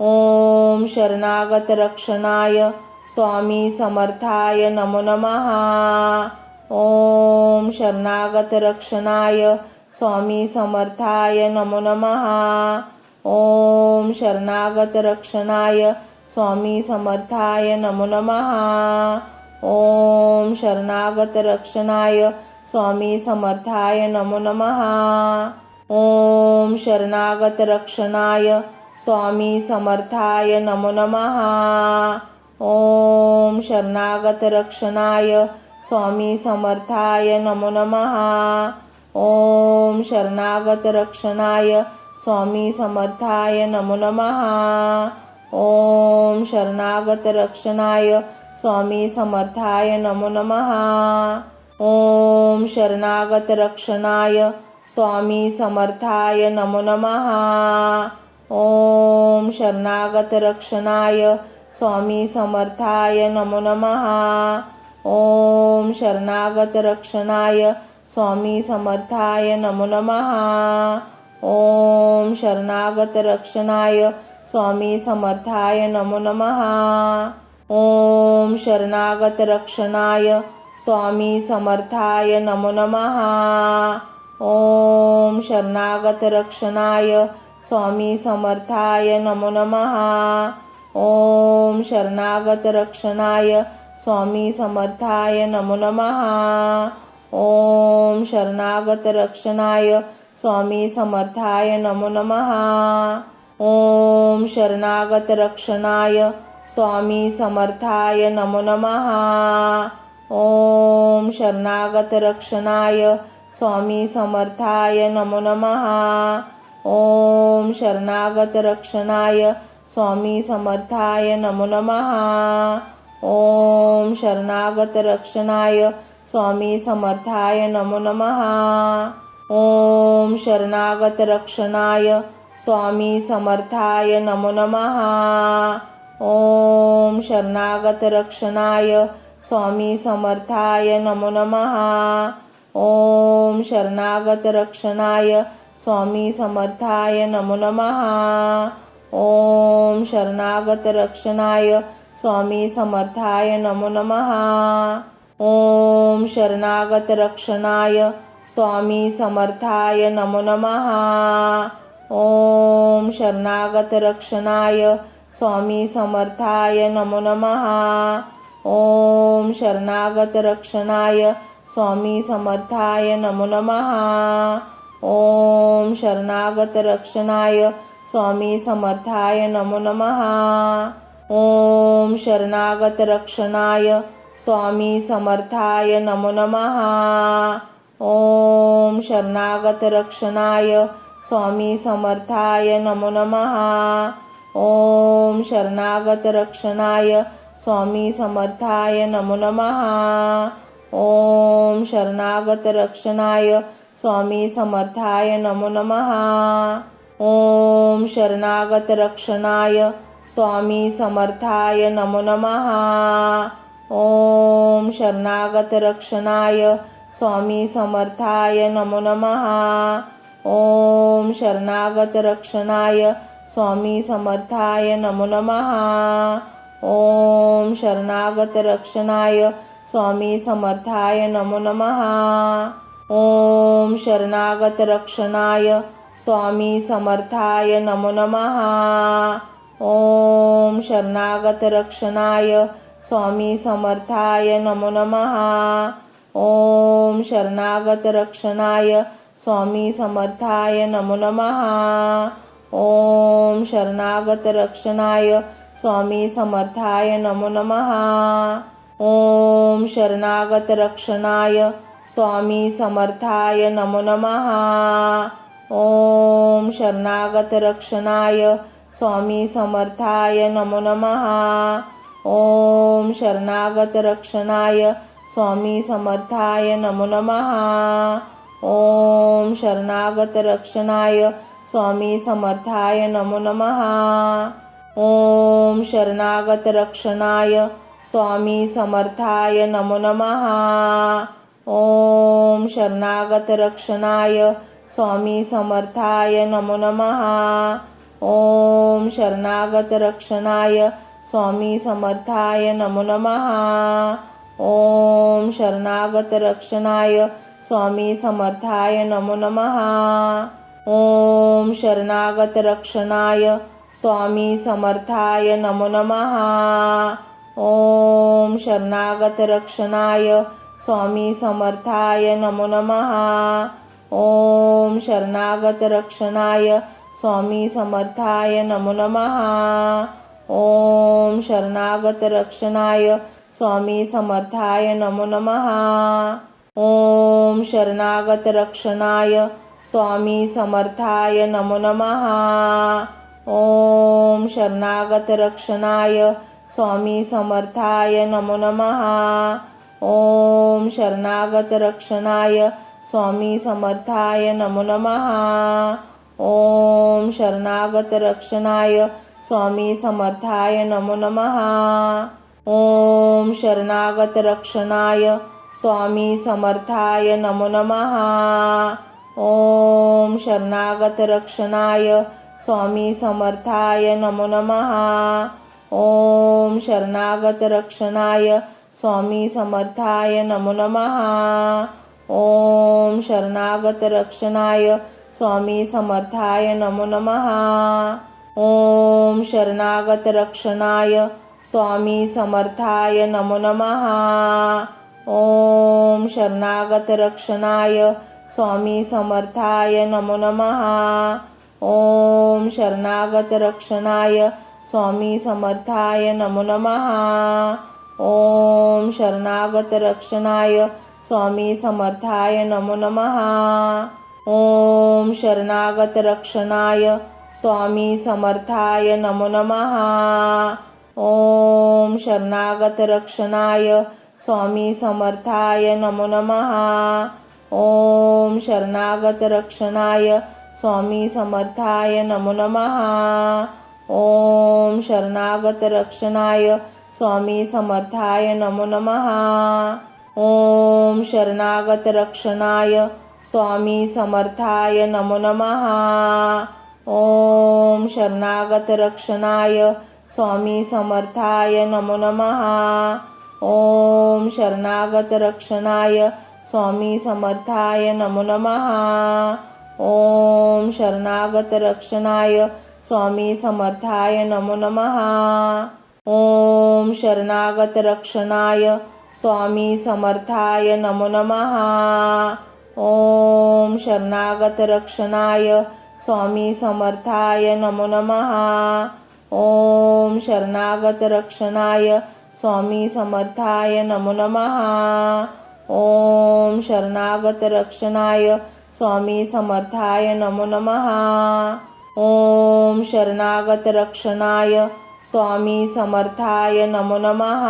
ओम शरणागत रक्षणाय स्वामी समर्थाय नमो नमः। ओम शरणागत रक्षणाय स्वामी समर्थाय नमो नमः। ओम शरणागत रक्षणाय स्वामी समर्थाय नमो नमः। ओम शरणागत रक्षणाय स्वामी समर्थाय नमो नमः। ओम शरणागत रक्षणाय स्वामी समर्थाय नमो नमः। ओम शरणागत रक्षणाय स्वामी समर्थाय नमो नमः। ओम शरणागत रक्षणाय स्वामी समर्थाय नमो नमः। ओम शरणागत रक्षणाय स्वामी समर्थाय नमो नमः। ओम शरणागत रक्षणाय स्वामी समर्थाय नमो नमः। ओम शरणागत रक्षणाय स्वामी समर्थाय नमो नमः। ओम शरणागत रक्षणाय स्वामी समर्थाय नमो नमः। ओम शरणागत रक्षणाय स्वामी समर्थाय नमो नमः। ओम शरणागत रक्षणाय स्वामी समर्थाय नमो नमः। ओम शरणागत रक्षणाय स्वामी समर्थाय नमो नमः। ओम शरणागत रक्षणाय स्वामी समर्थाय नमो नमः। ओम शरणागत रक्षणाय स्वामी समर्थाय नमो नमः। ओम शरणागत रक्षणाय स्वामी समर्थाय नमो नमः। ओम शरणागत रक्षणाय स्वामी समर्थाय नमो नमः। ओम शरणागत रक्षणाय स्वामी समर्थाय नमो नमः। ओम शरणागत रक्षणाय स्वामी समर्थाय नमो नमः। ओम शरणागत रक्षणाय स्वामी समर्थाय नमो नमः। ओम शरणागत रक्षणाय स्वामी समर्थाय नमो नमः। ओम शरणागत रक्षणाय स्वामी समर्थाय नमो नमः। ओम शरणागत रक्षणाय स्वामी समर्थाय नमो नमः। ओम शरणागत रक्षणाय स्वामी समर्थाय नमो नमः। ओम शरणागत रक्षणाय स्वामी समर्थाय नमो नमः। ओम शरणागत रक्षणाय स्वामी समर्थाय नमो नमः। ओम शरणागत रक्षणाय स्वामी समर्थाय नमो नमः। ओम शरणागत रक्षणाय स्वामी समर्थाय नमो नमः। ओम शरणागत रक्षणाय स्वामी समर्थाय नमो नमः. ओम शरणागत रक्षणाय स्वामी समर्थाय नमो नमः. ओम शरणागत रक्षणाय स्वामी समर्थाय नमो नमः. ओम शरणागत रक्षणाय स्वामी समर्थाय नमो नमः. ओम शरणागत रक्षणाय स्वामी समर्थाय नमो नमः. ओम शरणागत रक्षणाय स्वामी समर्थाय नमो नमः. ओम शरणागत रक्षणाय स्वामी समर्थाय नमो नमः. ओम शरणागत रक्षणाय स्वामी समर्थाय नमो नमः. ओम शरणागत रक्षणाय स्वामी समर्थाय नमो नमः. ओम शरणागत रक्षणाय स्वामी समर्थाय नमो नमः. ओम शरणागत रक्षणाय स्वामी समर्थाय नमो नमः. ओम शरणागत रक्षणाय स्वामी समर्थाय नमो नमः. ओम शरणागत रक्षणाय स्वामी समर्थाय नमो नमः. ओम शरणागत रक्षणाय स्वामी समर्थाय नमो नमः. ओम शरणागत रक्षणाय स्वामी समर्थाय नमो नमः. ओम शरणागत रक्षणाय स्वामी समर्थाय नमो नमः. ओम शरणागत रक्षणाय स्वामी समर्थाय नमो नमः. ओम शरणागत रक्षणाय स्वामी समर्थाय नमो नमः. ओम शरणागत रक्षणाय स्वामी समर्थाय नमो नमः. ओम शरणागत रक्षणाय स्वामी समर्थाय नमो नमः. ओम शरणागत रक्षणाय स्वामी समर्थाय नमो नमः. ओम शरणागत रक्षणाय स्वामी समर्थाय नमो नमः. ओम शरणागत रक्षणाय स्वामी समर्थाय नमो नमः. ओम शरणागत रक्षणाय स्वामी समर्थाय नमो नमः. ओम शरणागत रक्षणाय स्वामी समर्थाय नमो नमः. ओम शरणागत रक्षणाय स्वामी समर्थाय नमो नमः. ओम शरणागत रक्षणाय स्वामी समर्थाय नमो नमः. ओम शरणागत रक्षणाय स्वामी समर्थाय नमो नमः. ओम शरणागत रक्षणाय स्वामी समर्थाय नमो नमः. ओम शरणागत रक्षणाय स्वामी समर्थाय नमो नमः. ओम शरणागत रक्षणाय स्वामी समर्थाय नमो नमः. ओम शरणागत रक्षणाय स्वामी समर्थाय नमो नमः. ओम शरणागत रक्षणाय स्वामी समर्थाय नमो नमः. ओम शरणागत रक्षणाय स्वामी समर्थाय नमो नमः. ओम शरणागत रक्षणाय स्वामी समर्थाय नमो नमः. ओम शरणागत रक्षणाय स्वामी समर्थाय नमो नमः. ओम शरणागत रक्षणाय स्वामी समर्थाय नमो नमः. ओम शरणागत रक्षणाय स्वामी समर्थाय नमो नमः. ओम शरणागत रक्षणाय स्वामी समर्थाय नमो नमः. ओम शरणागत रक्षणाय स्वामी समर्थाय नमो नमः. ओम शरणागत रक्षणाय स्वामी समर्थाय नमो नमः. ओम शरणागत रक्षणाय स्वामी समर्थाय नमो नमः. ओम शरणागत रक्षणाय स्वामी समर्थाय नमो नमः. ओम शरणागत रक्षणाय स्वामी समर्थाय नमो नमः. ओम शरणागत रक्षणाय स्वामी समर्थाय नमो नमः. ओम शरणागत रक्षणाय स्वामी समर्थाय नमो नमः. ओम शरणागत रक्षणाय स्वामी समर्थाय नमो नमः. ओम शरणागत रक्षणाय स्वामी समर्थाय नमो नमः.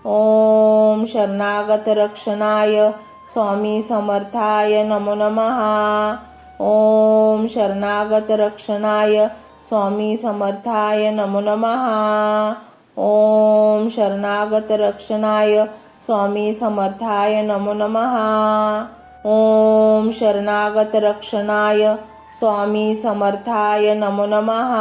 ओम शरणागत रक्षणाय स्वामी समर्थाय नमो नमः. ओम शरणागत रक्षणाय स्वामी समर्थाय नमो नमः. ओम शरणागत रक्षणाय स्वामी समर्थाय नमो नमः. ओम शरणागत रक्षणाय स्वामी समर्थाय नमो नमः.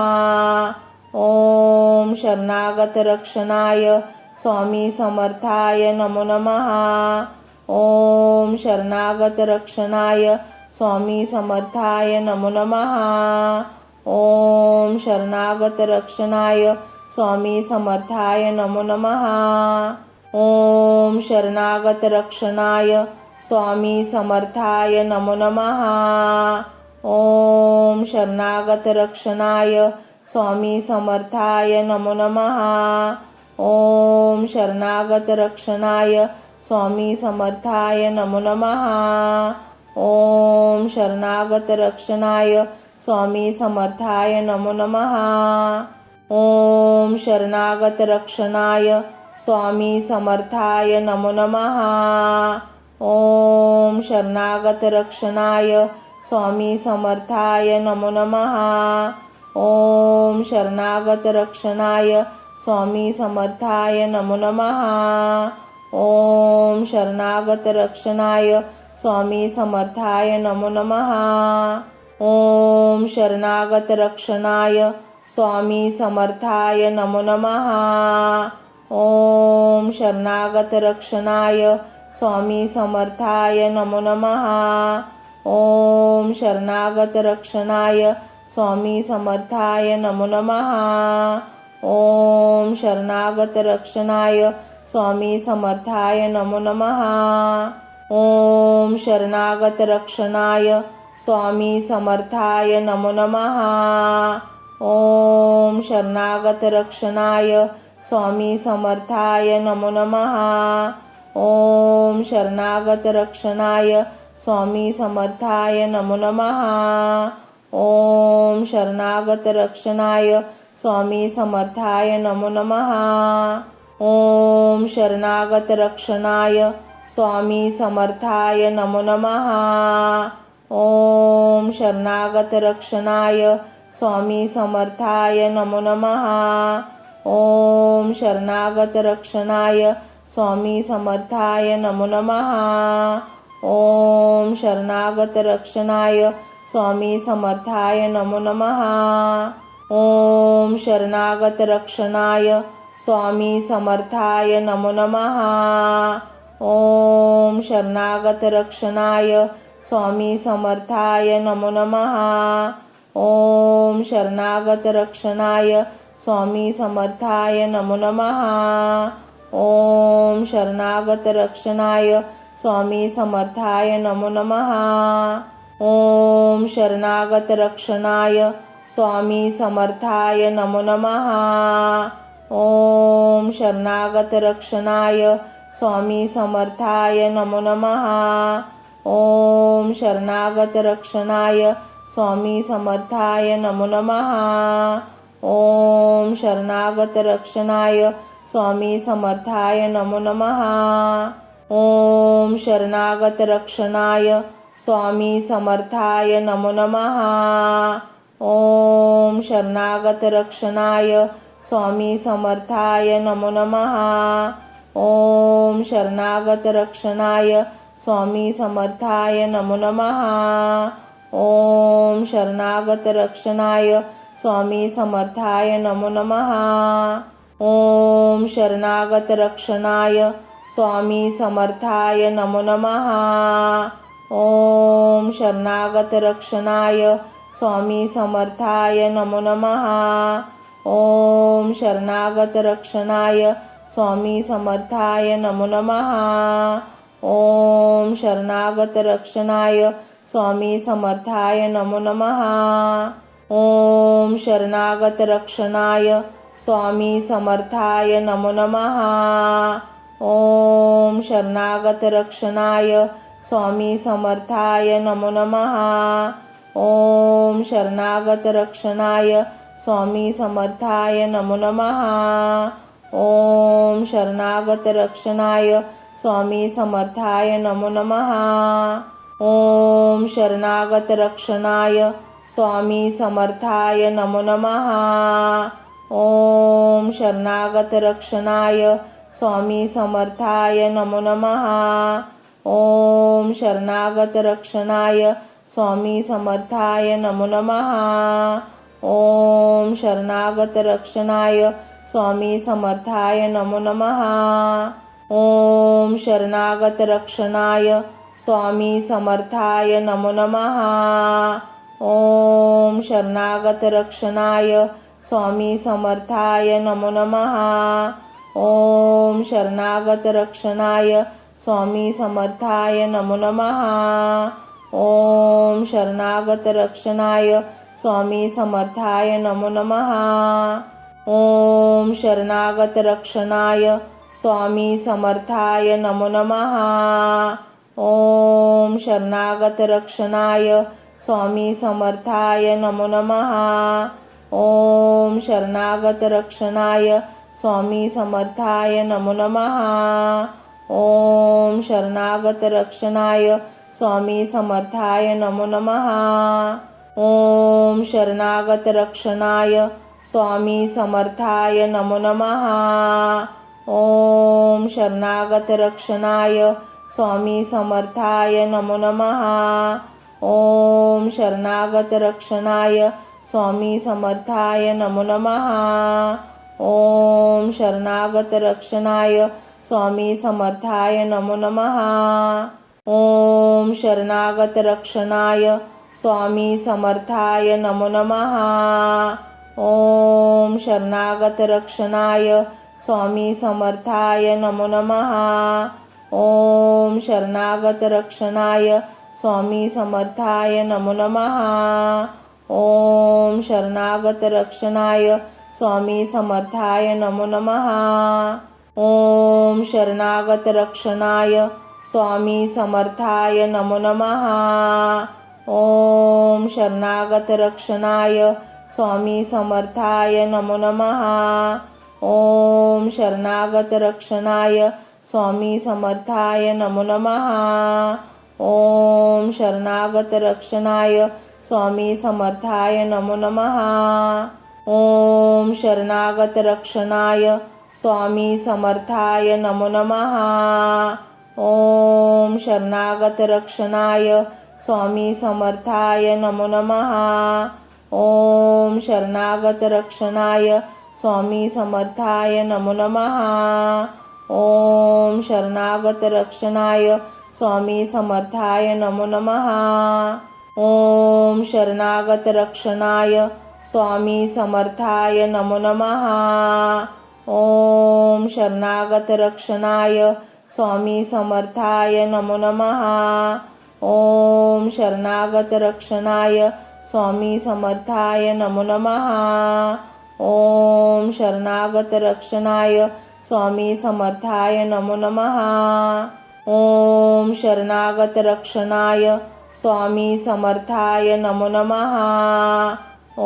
ओम शरणागत रक्षणाय स्वामी समर्थाय नमो नमः. ओम शरणागत रक्षणाय स्वामी समर्थाय नमो नमः. ओम शरणागत रक्षणाय स्वामी समर्थाय नमो नमः. ओम शरणागत रक्षणाय स्वामी समर्थाय नमो नमः. ओम शरणागत रक्षणाय स्वामी समर्थाय नमो नमः. ओम शरणागत रक्षणाय स्वामी समर्थाय नमो नमः. ओम शरणागत रक्षणाय स्वामी समर्थाय नमो नमः. ओम शरणागत रक्षणाय स्वामी समर्थाय नमो नमः. ओम शरणागत रक्षणाय स्वामी समर्थाय नमो नमः. ओम शरणागत रक्षणाय स्वामी समर्थाय नमो नमः. ओम शरणागत रक्षणाय स्वामी समर्थाय नमो नमः. ओम शरणागत रक्षणाय स्वामी समर्थाय नमो नमः. ओम शरणागत रक्षणाय स्वामी समर्थाय नमो नमः. ओम शरणागत रक्षणाय स्वामी समर्थाय नमो नमः. ओम शरणागत रक्षणाय स्वामी समर्थाय नमो नमः. ओम शरणागत रक्षणाय स्वामी समर्थाय नमो नमः. ओम शरणागत रक्षणाय स्वामी समर्थाय नमो नमः. ओम शरणागत रक्षणाय स्वामी समर्थाय नमो नमः. ओम शरणागत रक्षणाय स्वामी समर्थाय नमो नमः. ओम शरणागत रक्षणाय स्वामी समर्थाय नमो नमः. ओम शरणागत रक्षणाय स्वामी समर्थाय नमो नमः. ओम शरणागत रक्षणाय स्वामी समर्थाय नमो नमः. ओम शरणागत रक्षणाय स्वामी समर्थाय नमो नमः. ओम शरणागत रक्षणाय स्वामी समर्थाय नमो नमः. ओम शरणागत रक्षणाय स्वामी समर्थाय नमो नमः. ओम शरणागत रक्षणाय स्वामी समर्थाय नमो नमः. ओम शरणागत रक्षणाय स्वामी समर्थाय नमो नमः. ओम शरणागत रक्षणाय स्वामी समर्थाय नमो नमः. ओम शरणागत रक्षणाय स्वामी समर्थाय नमो नमः. ओम शरणागत रक्षणाय स्वामी समर्थाय नमो नमः. ओम शरणागत रक्षणाय स्वामी समर्थाय नमो नमः. ओम शरणागत रक्षणाय स्वामी समर्थाय नमो नमः. ओम शरणागत रक्षणाय स्वामी समर्थाय नमो नमः. ओम शरणागत रक्षणाय स्वामी समर्थाय नमो नमः. ओम शरणागत रक्षणाय स्वामी समर्थाय नमो नमः. ओम शरणागत रक्षणाय स्वामी समर्थाय नमो नमः. ओम शरणागत रक्षणाय स्वामी समर्थाय नमो नमः. ओम शरणागत रक्षणाय स्वामी समर्थाय नमो नमः. ओम शरणागत रक्षणाय स्वामी समर्थाय नमो नमः. ओम शरणागत रक्षणाय स्वामी समर्थाय नमो नमः. ओम शरणागत रक्षणाय स्वामी समर्थाय नमो नमः. ओम शरणागत रक्षणाय स्वामी समर्थाय नमो नमः. ओम शरणागत रक्षणाय स्वामी समर्थाय नमो नमः. ओम शरणागत रक्षणाय स्वामी समर्थाय नमो नमः. ओम शरणागत रक्षणाय स्वामी समर्थाय नमो नमः. ओम शरणागत रक्षणाय स्वामी समर्थाय नमो नमः. ओम शरणागत रक्षणाय स्वामी समर्थाय नमो नमः. ओम शरणागत रक्षणाय स्वामी समर्थाय नमो नमः. ओम शरणागत रक्षणाय स्वामी समर्थाय नमो नमः. ओम शरणागत रक्षणाय स्वामी समर्थाय नमो नमः. ओम शरणागत रक्षणाय स्वामी समर्थाय नमो नमः. ओम शरणागत रक्षणाय स्वामी समर्थाय नमो नमः. ओम शरणागत रक्षणाय स्वामी समर्थाय नमो नमः. ओम शरणागत रक्षणाय स्वामी समर्थाय नमो नमः. ओम शरणागत रक्षणाय स्वामी समर्थाय नमो नमः. ओम शरणागत रक्षणाय स्वामी समर्थाय नमो नमः. ओम शरणागत रक्षणाय स्वामी समर्थाय नमो नमः. ओम शरणागत रक्षणाय स्वामी समर्थाय नमो नमः. ओम शरणागत रक्षणाय स्वामी समर्थाय नमो नमः. ओम शरणागत रक्षणाय स्वामी समर्थाय नमो नमः. ओम शरणागत रक्षणाय स्वामी समर्थाय नमो नमः. ओम शरणागत रक्षणाय स्वामी समर्थाय नमो नमः. ओम शरणागत रक्षणाय स्वामी समर्थाय नमो नमः. ओम शरणागत रक्षणाय स्वामी समर्थाय नमो नमः. ओम शरणागत रक्षणाय स्वामी समर्थाय नमो नमः. ओम शरणागत रक्षणाय स्वामी समर्थाय नमो नमः. ओम शरणागत रक्षणाय स्वामी समर्थाय नमो नमः. ओम शरणागत रक्षणाय स्वामी समर्थाय नमो नमः. ओम शरणागत रक्षणाय स्वामी समर्थाय नमो नमः. ओम शरणागत रक्षणाय स्वामी समर्थाय नमो नमः. ओम शरणागत रक्षणाय स्वामी समर्थाय नमो नमः. ओम शरणागत रक्षणाय स्वामी समर्थाय नमो नमः. ओम शरणागत रक्षणाय स्वामी समर्थाय नमो नमः. ओम शरणागत रक्षणाय स्वामी समर्थाय नमो नमः. ओम शरणागत रक्षणाय स्वामी समर्थाय नमो नमः. ओम शरणागत रक्षणाय स्वामी समर्थाय नमो नमः.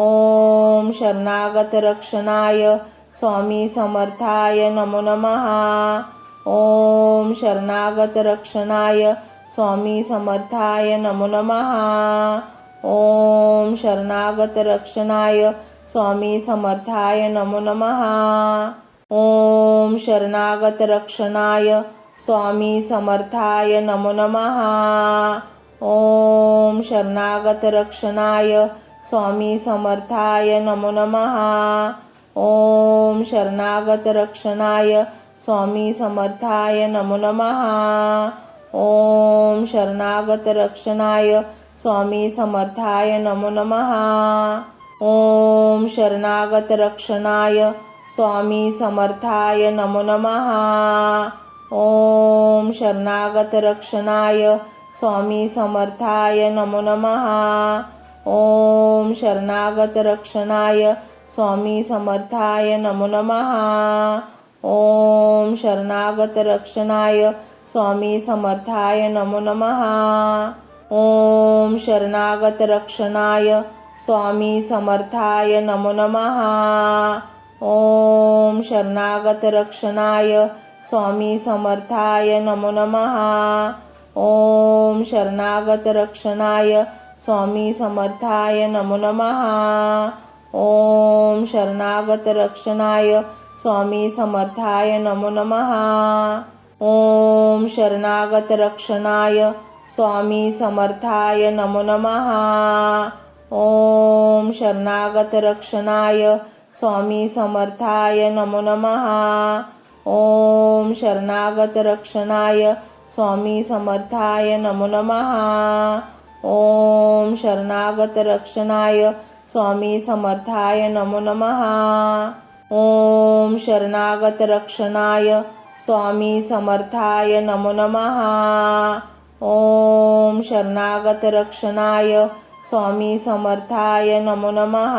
ओम शरणागत रक्षणाय स्वामी समर्थाय नमो नमः. ओम शरणागत रक्षणाय स्वामी समर्थाय नमो नमः. ओम शरणागत रक्षणाय स्वामी समर्थाय नमो नमः. ओम शरणागत रक्षणाय स्वामी समर्थाय नमो नमः. ओम शरणागत रक्षणाय स्वामी समर्थाय नमो नमः. ओम शरणागत रक्षणाय स्वामी समर्थाय नमो नमः. ओम शरणागत रक्षणाय स्वामी समर्थाय नमो नमः. ओम शरणागत रक्षणाय स्वामी समर्थाय नमो नमः. ओम शरणागत रक्षणाय स्वामी समर्थाय नमो नमः. ओम शरणागत रक्षणाय स्वामी समर्थाय नमो नमः. ओम शरणागत रक्षणाय स्वामी समर्थाय नमो नमः. ओम शरणागत रक्षणाय स्वामी समर्थाय नमो नमः. ओम शरणागत रक्षणाय स्वामी समर्थाय नमो नमः. ओम शरणागत रक्षणाय स्वामी समर्थाय नमो नमः. ओम शरणागत रक्षणाय स्वामी समर्थाय नमो नमः. ओम शरणागत रक्षणाय स्वामी समर्थाय नमो नमः. ओम शरणागत रक्षणाय स्वामी समर्थाय नमो नमः. ओम शरणागत रक्षणाय स्वामी समर्थाय नमो नमः. ओम शरणागत रक्षणाय स्वामी समर्थाय नमो नमः. ओम शरणागत रक्षणाय स्वामी समर्थाय नमो नमः. ओम शरणागत रक्षणाय स्वामी समर्थाय नमो नमः.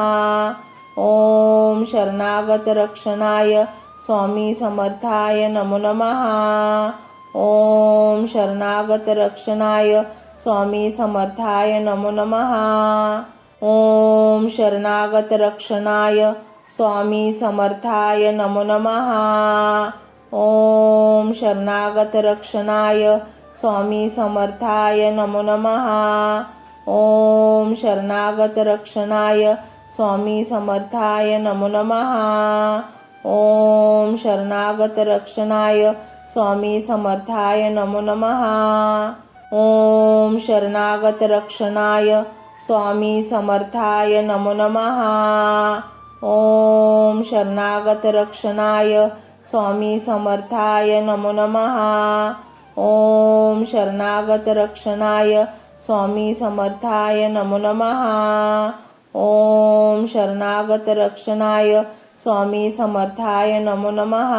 ओम शरणागत रक्षणाय स्वामी समर्थाय नमो नमः. ओम शरणागत रक्षणाय स्वामी समर्थाय नमो नमः. ओम शरणागत रक्षणाय स्वामी समर्थाय नमो नमः. ओम शरणागत रक्षणाय स्वामी समर्थाय नमो नमः. ओम शरणागत रक्षणाय स्वामी समर्थाय नमो नमः. ओम शरणागत रक्षणाय स्वामी समर्थाय नमो नमः. ओम शरणागत रक्षणाय स्वामी समर्थाय नमो नमः. ओम शरणागत रक्षणाय स्वामी समर्थाय नमो नमः. ओम शरणागत रक्षणाय स्वामी समर्थाय नमो नमः. ओम शरणागत रक्षणाय स्वामी समर्थाय नमो नमः.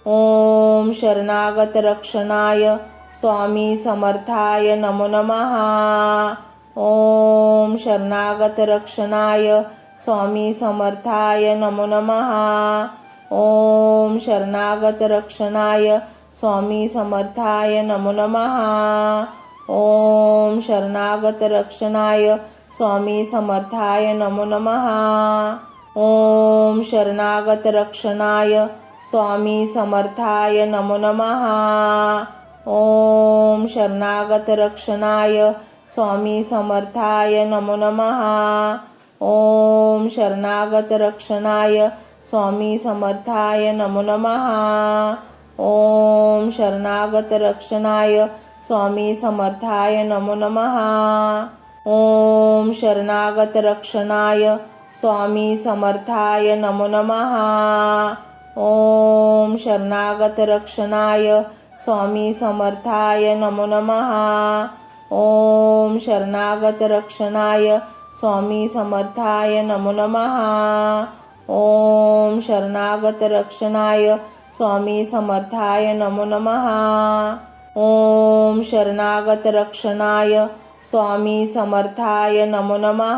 ओम शरणागत रक्षणाय स्वामी समर्थाय नमो नमः. ओम शरणागत रक्षणाय स्वामी समर्थाय नमो नमः. ओम शरणागत रक्षणाय स्वामी समर्थाय नमो नमः. ओम शरणागत रक्षणाय स्वामी समर्थाय नमो नमः. ओम शरणागत रक्षणाय स्वामी समर्थाय नमो नमः. ओम शरणागत रक्षणाय स्वामी समर्थाय नमो नमः. ओम शरणागत रक्षणाय स्वामी समर्थाय नमो नमः. ओम शरणागत रक्षणाय स्वामी समर्थाय नमो नमः. ओम शरणागत रक्षणाय स्वामी समर्थाय नमो नमः. ओम शरणागत रक्षणाय स्वामी समर्थाय नमो नमः. ओम शरणागत रक्षणाय स्वामी समर्थाय नमो नमः. ओम शरणागत रक्षणाय स्वामी समर्थाय नमो नमः. ओम शरणागत रक्षणाय स्वामी समर्थाय नमो नमः.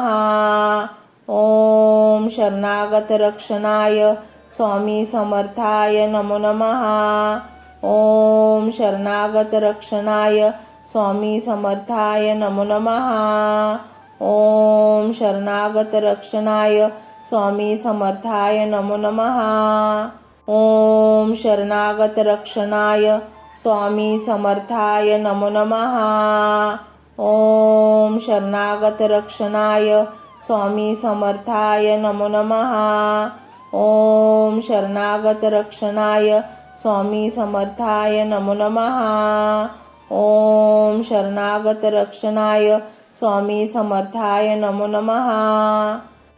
ओम शरणागत रक्षणाय स्वामी समर्थाय नमो नमः. ओम शरणागत रक्षणाय स्वामी समर्थाय नमो नमः. ओम शरणागत रक्षणाय स्वामी समर्थाय नमो नमः. ओम शरणागत रक्षणाय स्वामी समर्थाय नमो नमः. ओम शरणागत रक्षणाय स्वामी समर्थाय नमो नमः. ओम शरणागत रक्षणाय स्वामी समर्थाय नमो नमः. ओम शरणागत रक्षणाय स्वामी समर्थाय नमो नमः.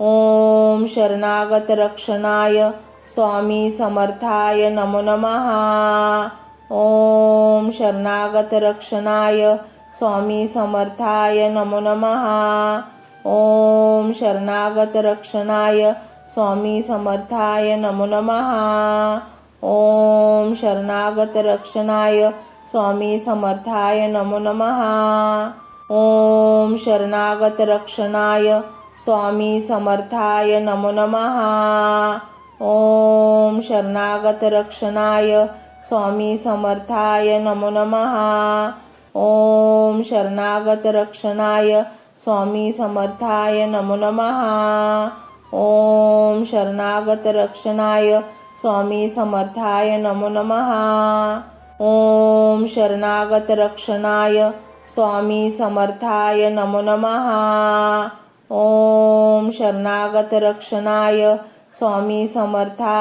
ओम शरणागत रक्षणाय स्वामी समर्थाय नमो नमः. ओम शरणागत रक्षणाय स्वामी समर्थाय नमो नमः. ओम शरणागत रक्षणाय स्वामी समर्थाय नमो नमः. ओम शरणागत रक्षणाय स्वामी समर्थाय नमो नमः. ओम शरणागत रक्षणाय स्वामी समर्थाय नमो नमः. ओम शरणागत रक्षणाय स्वामी समर्थाय नमो नमः. ओम शरणागत रक्षणाय स्वामी समर्थाय नमो नमः. ओम शरणागत रक्षणाय स्वामी समर्थाय नमो नमः. ओम शरणागत रक्षणाय स्वामी समर्थाय नमो नमः. ओम शरणागत रक्षणाय स्वामी समर्थाय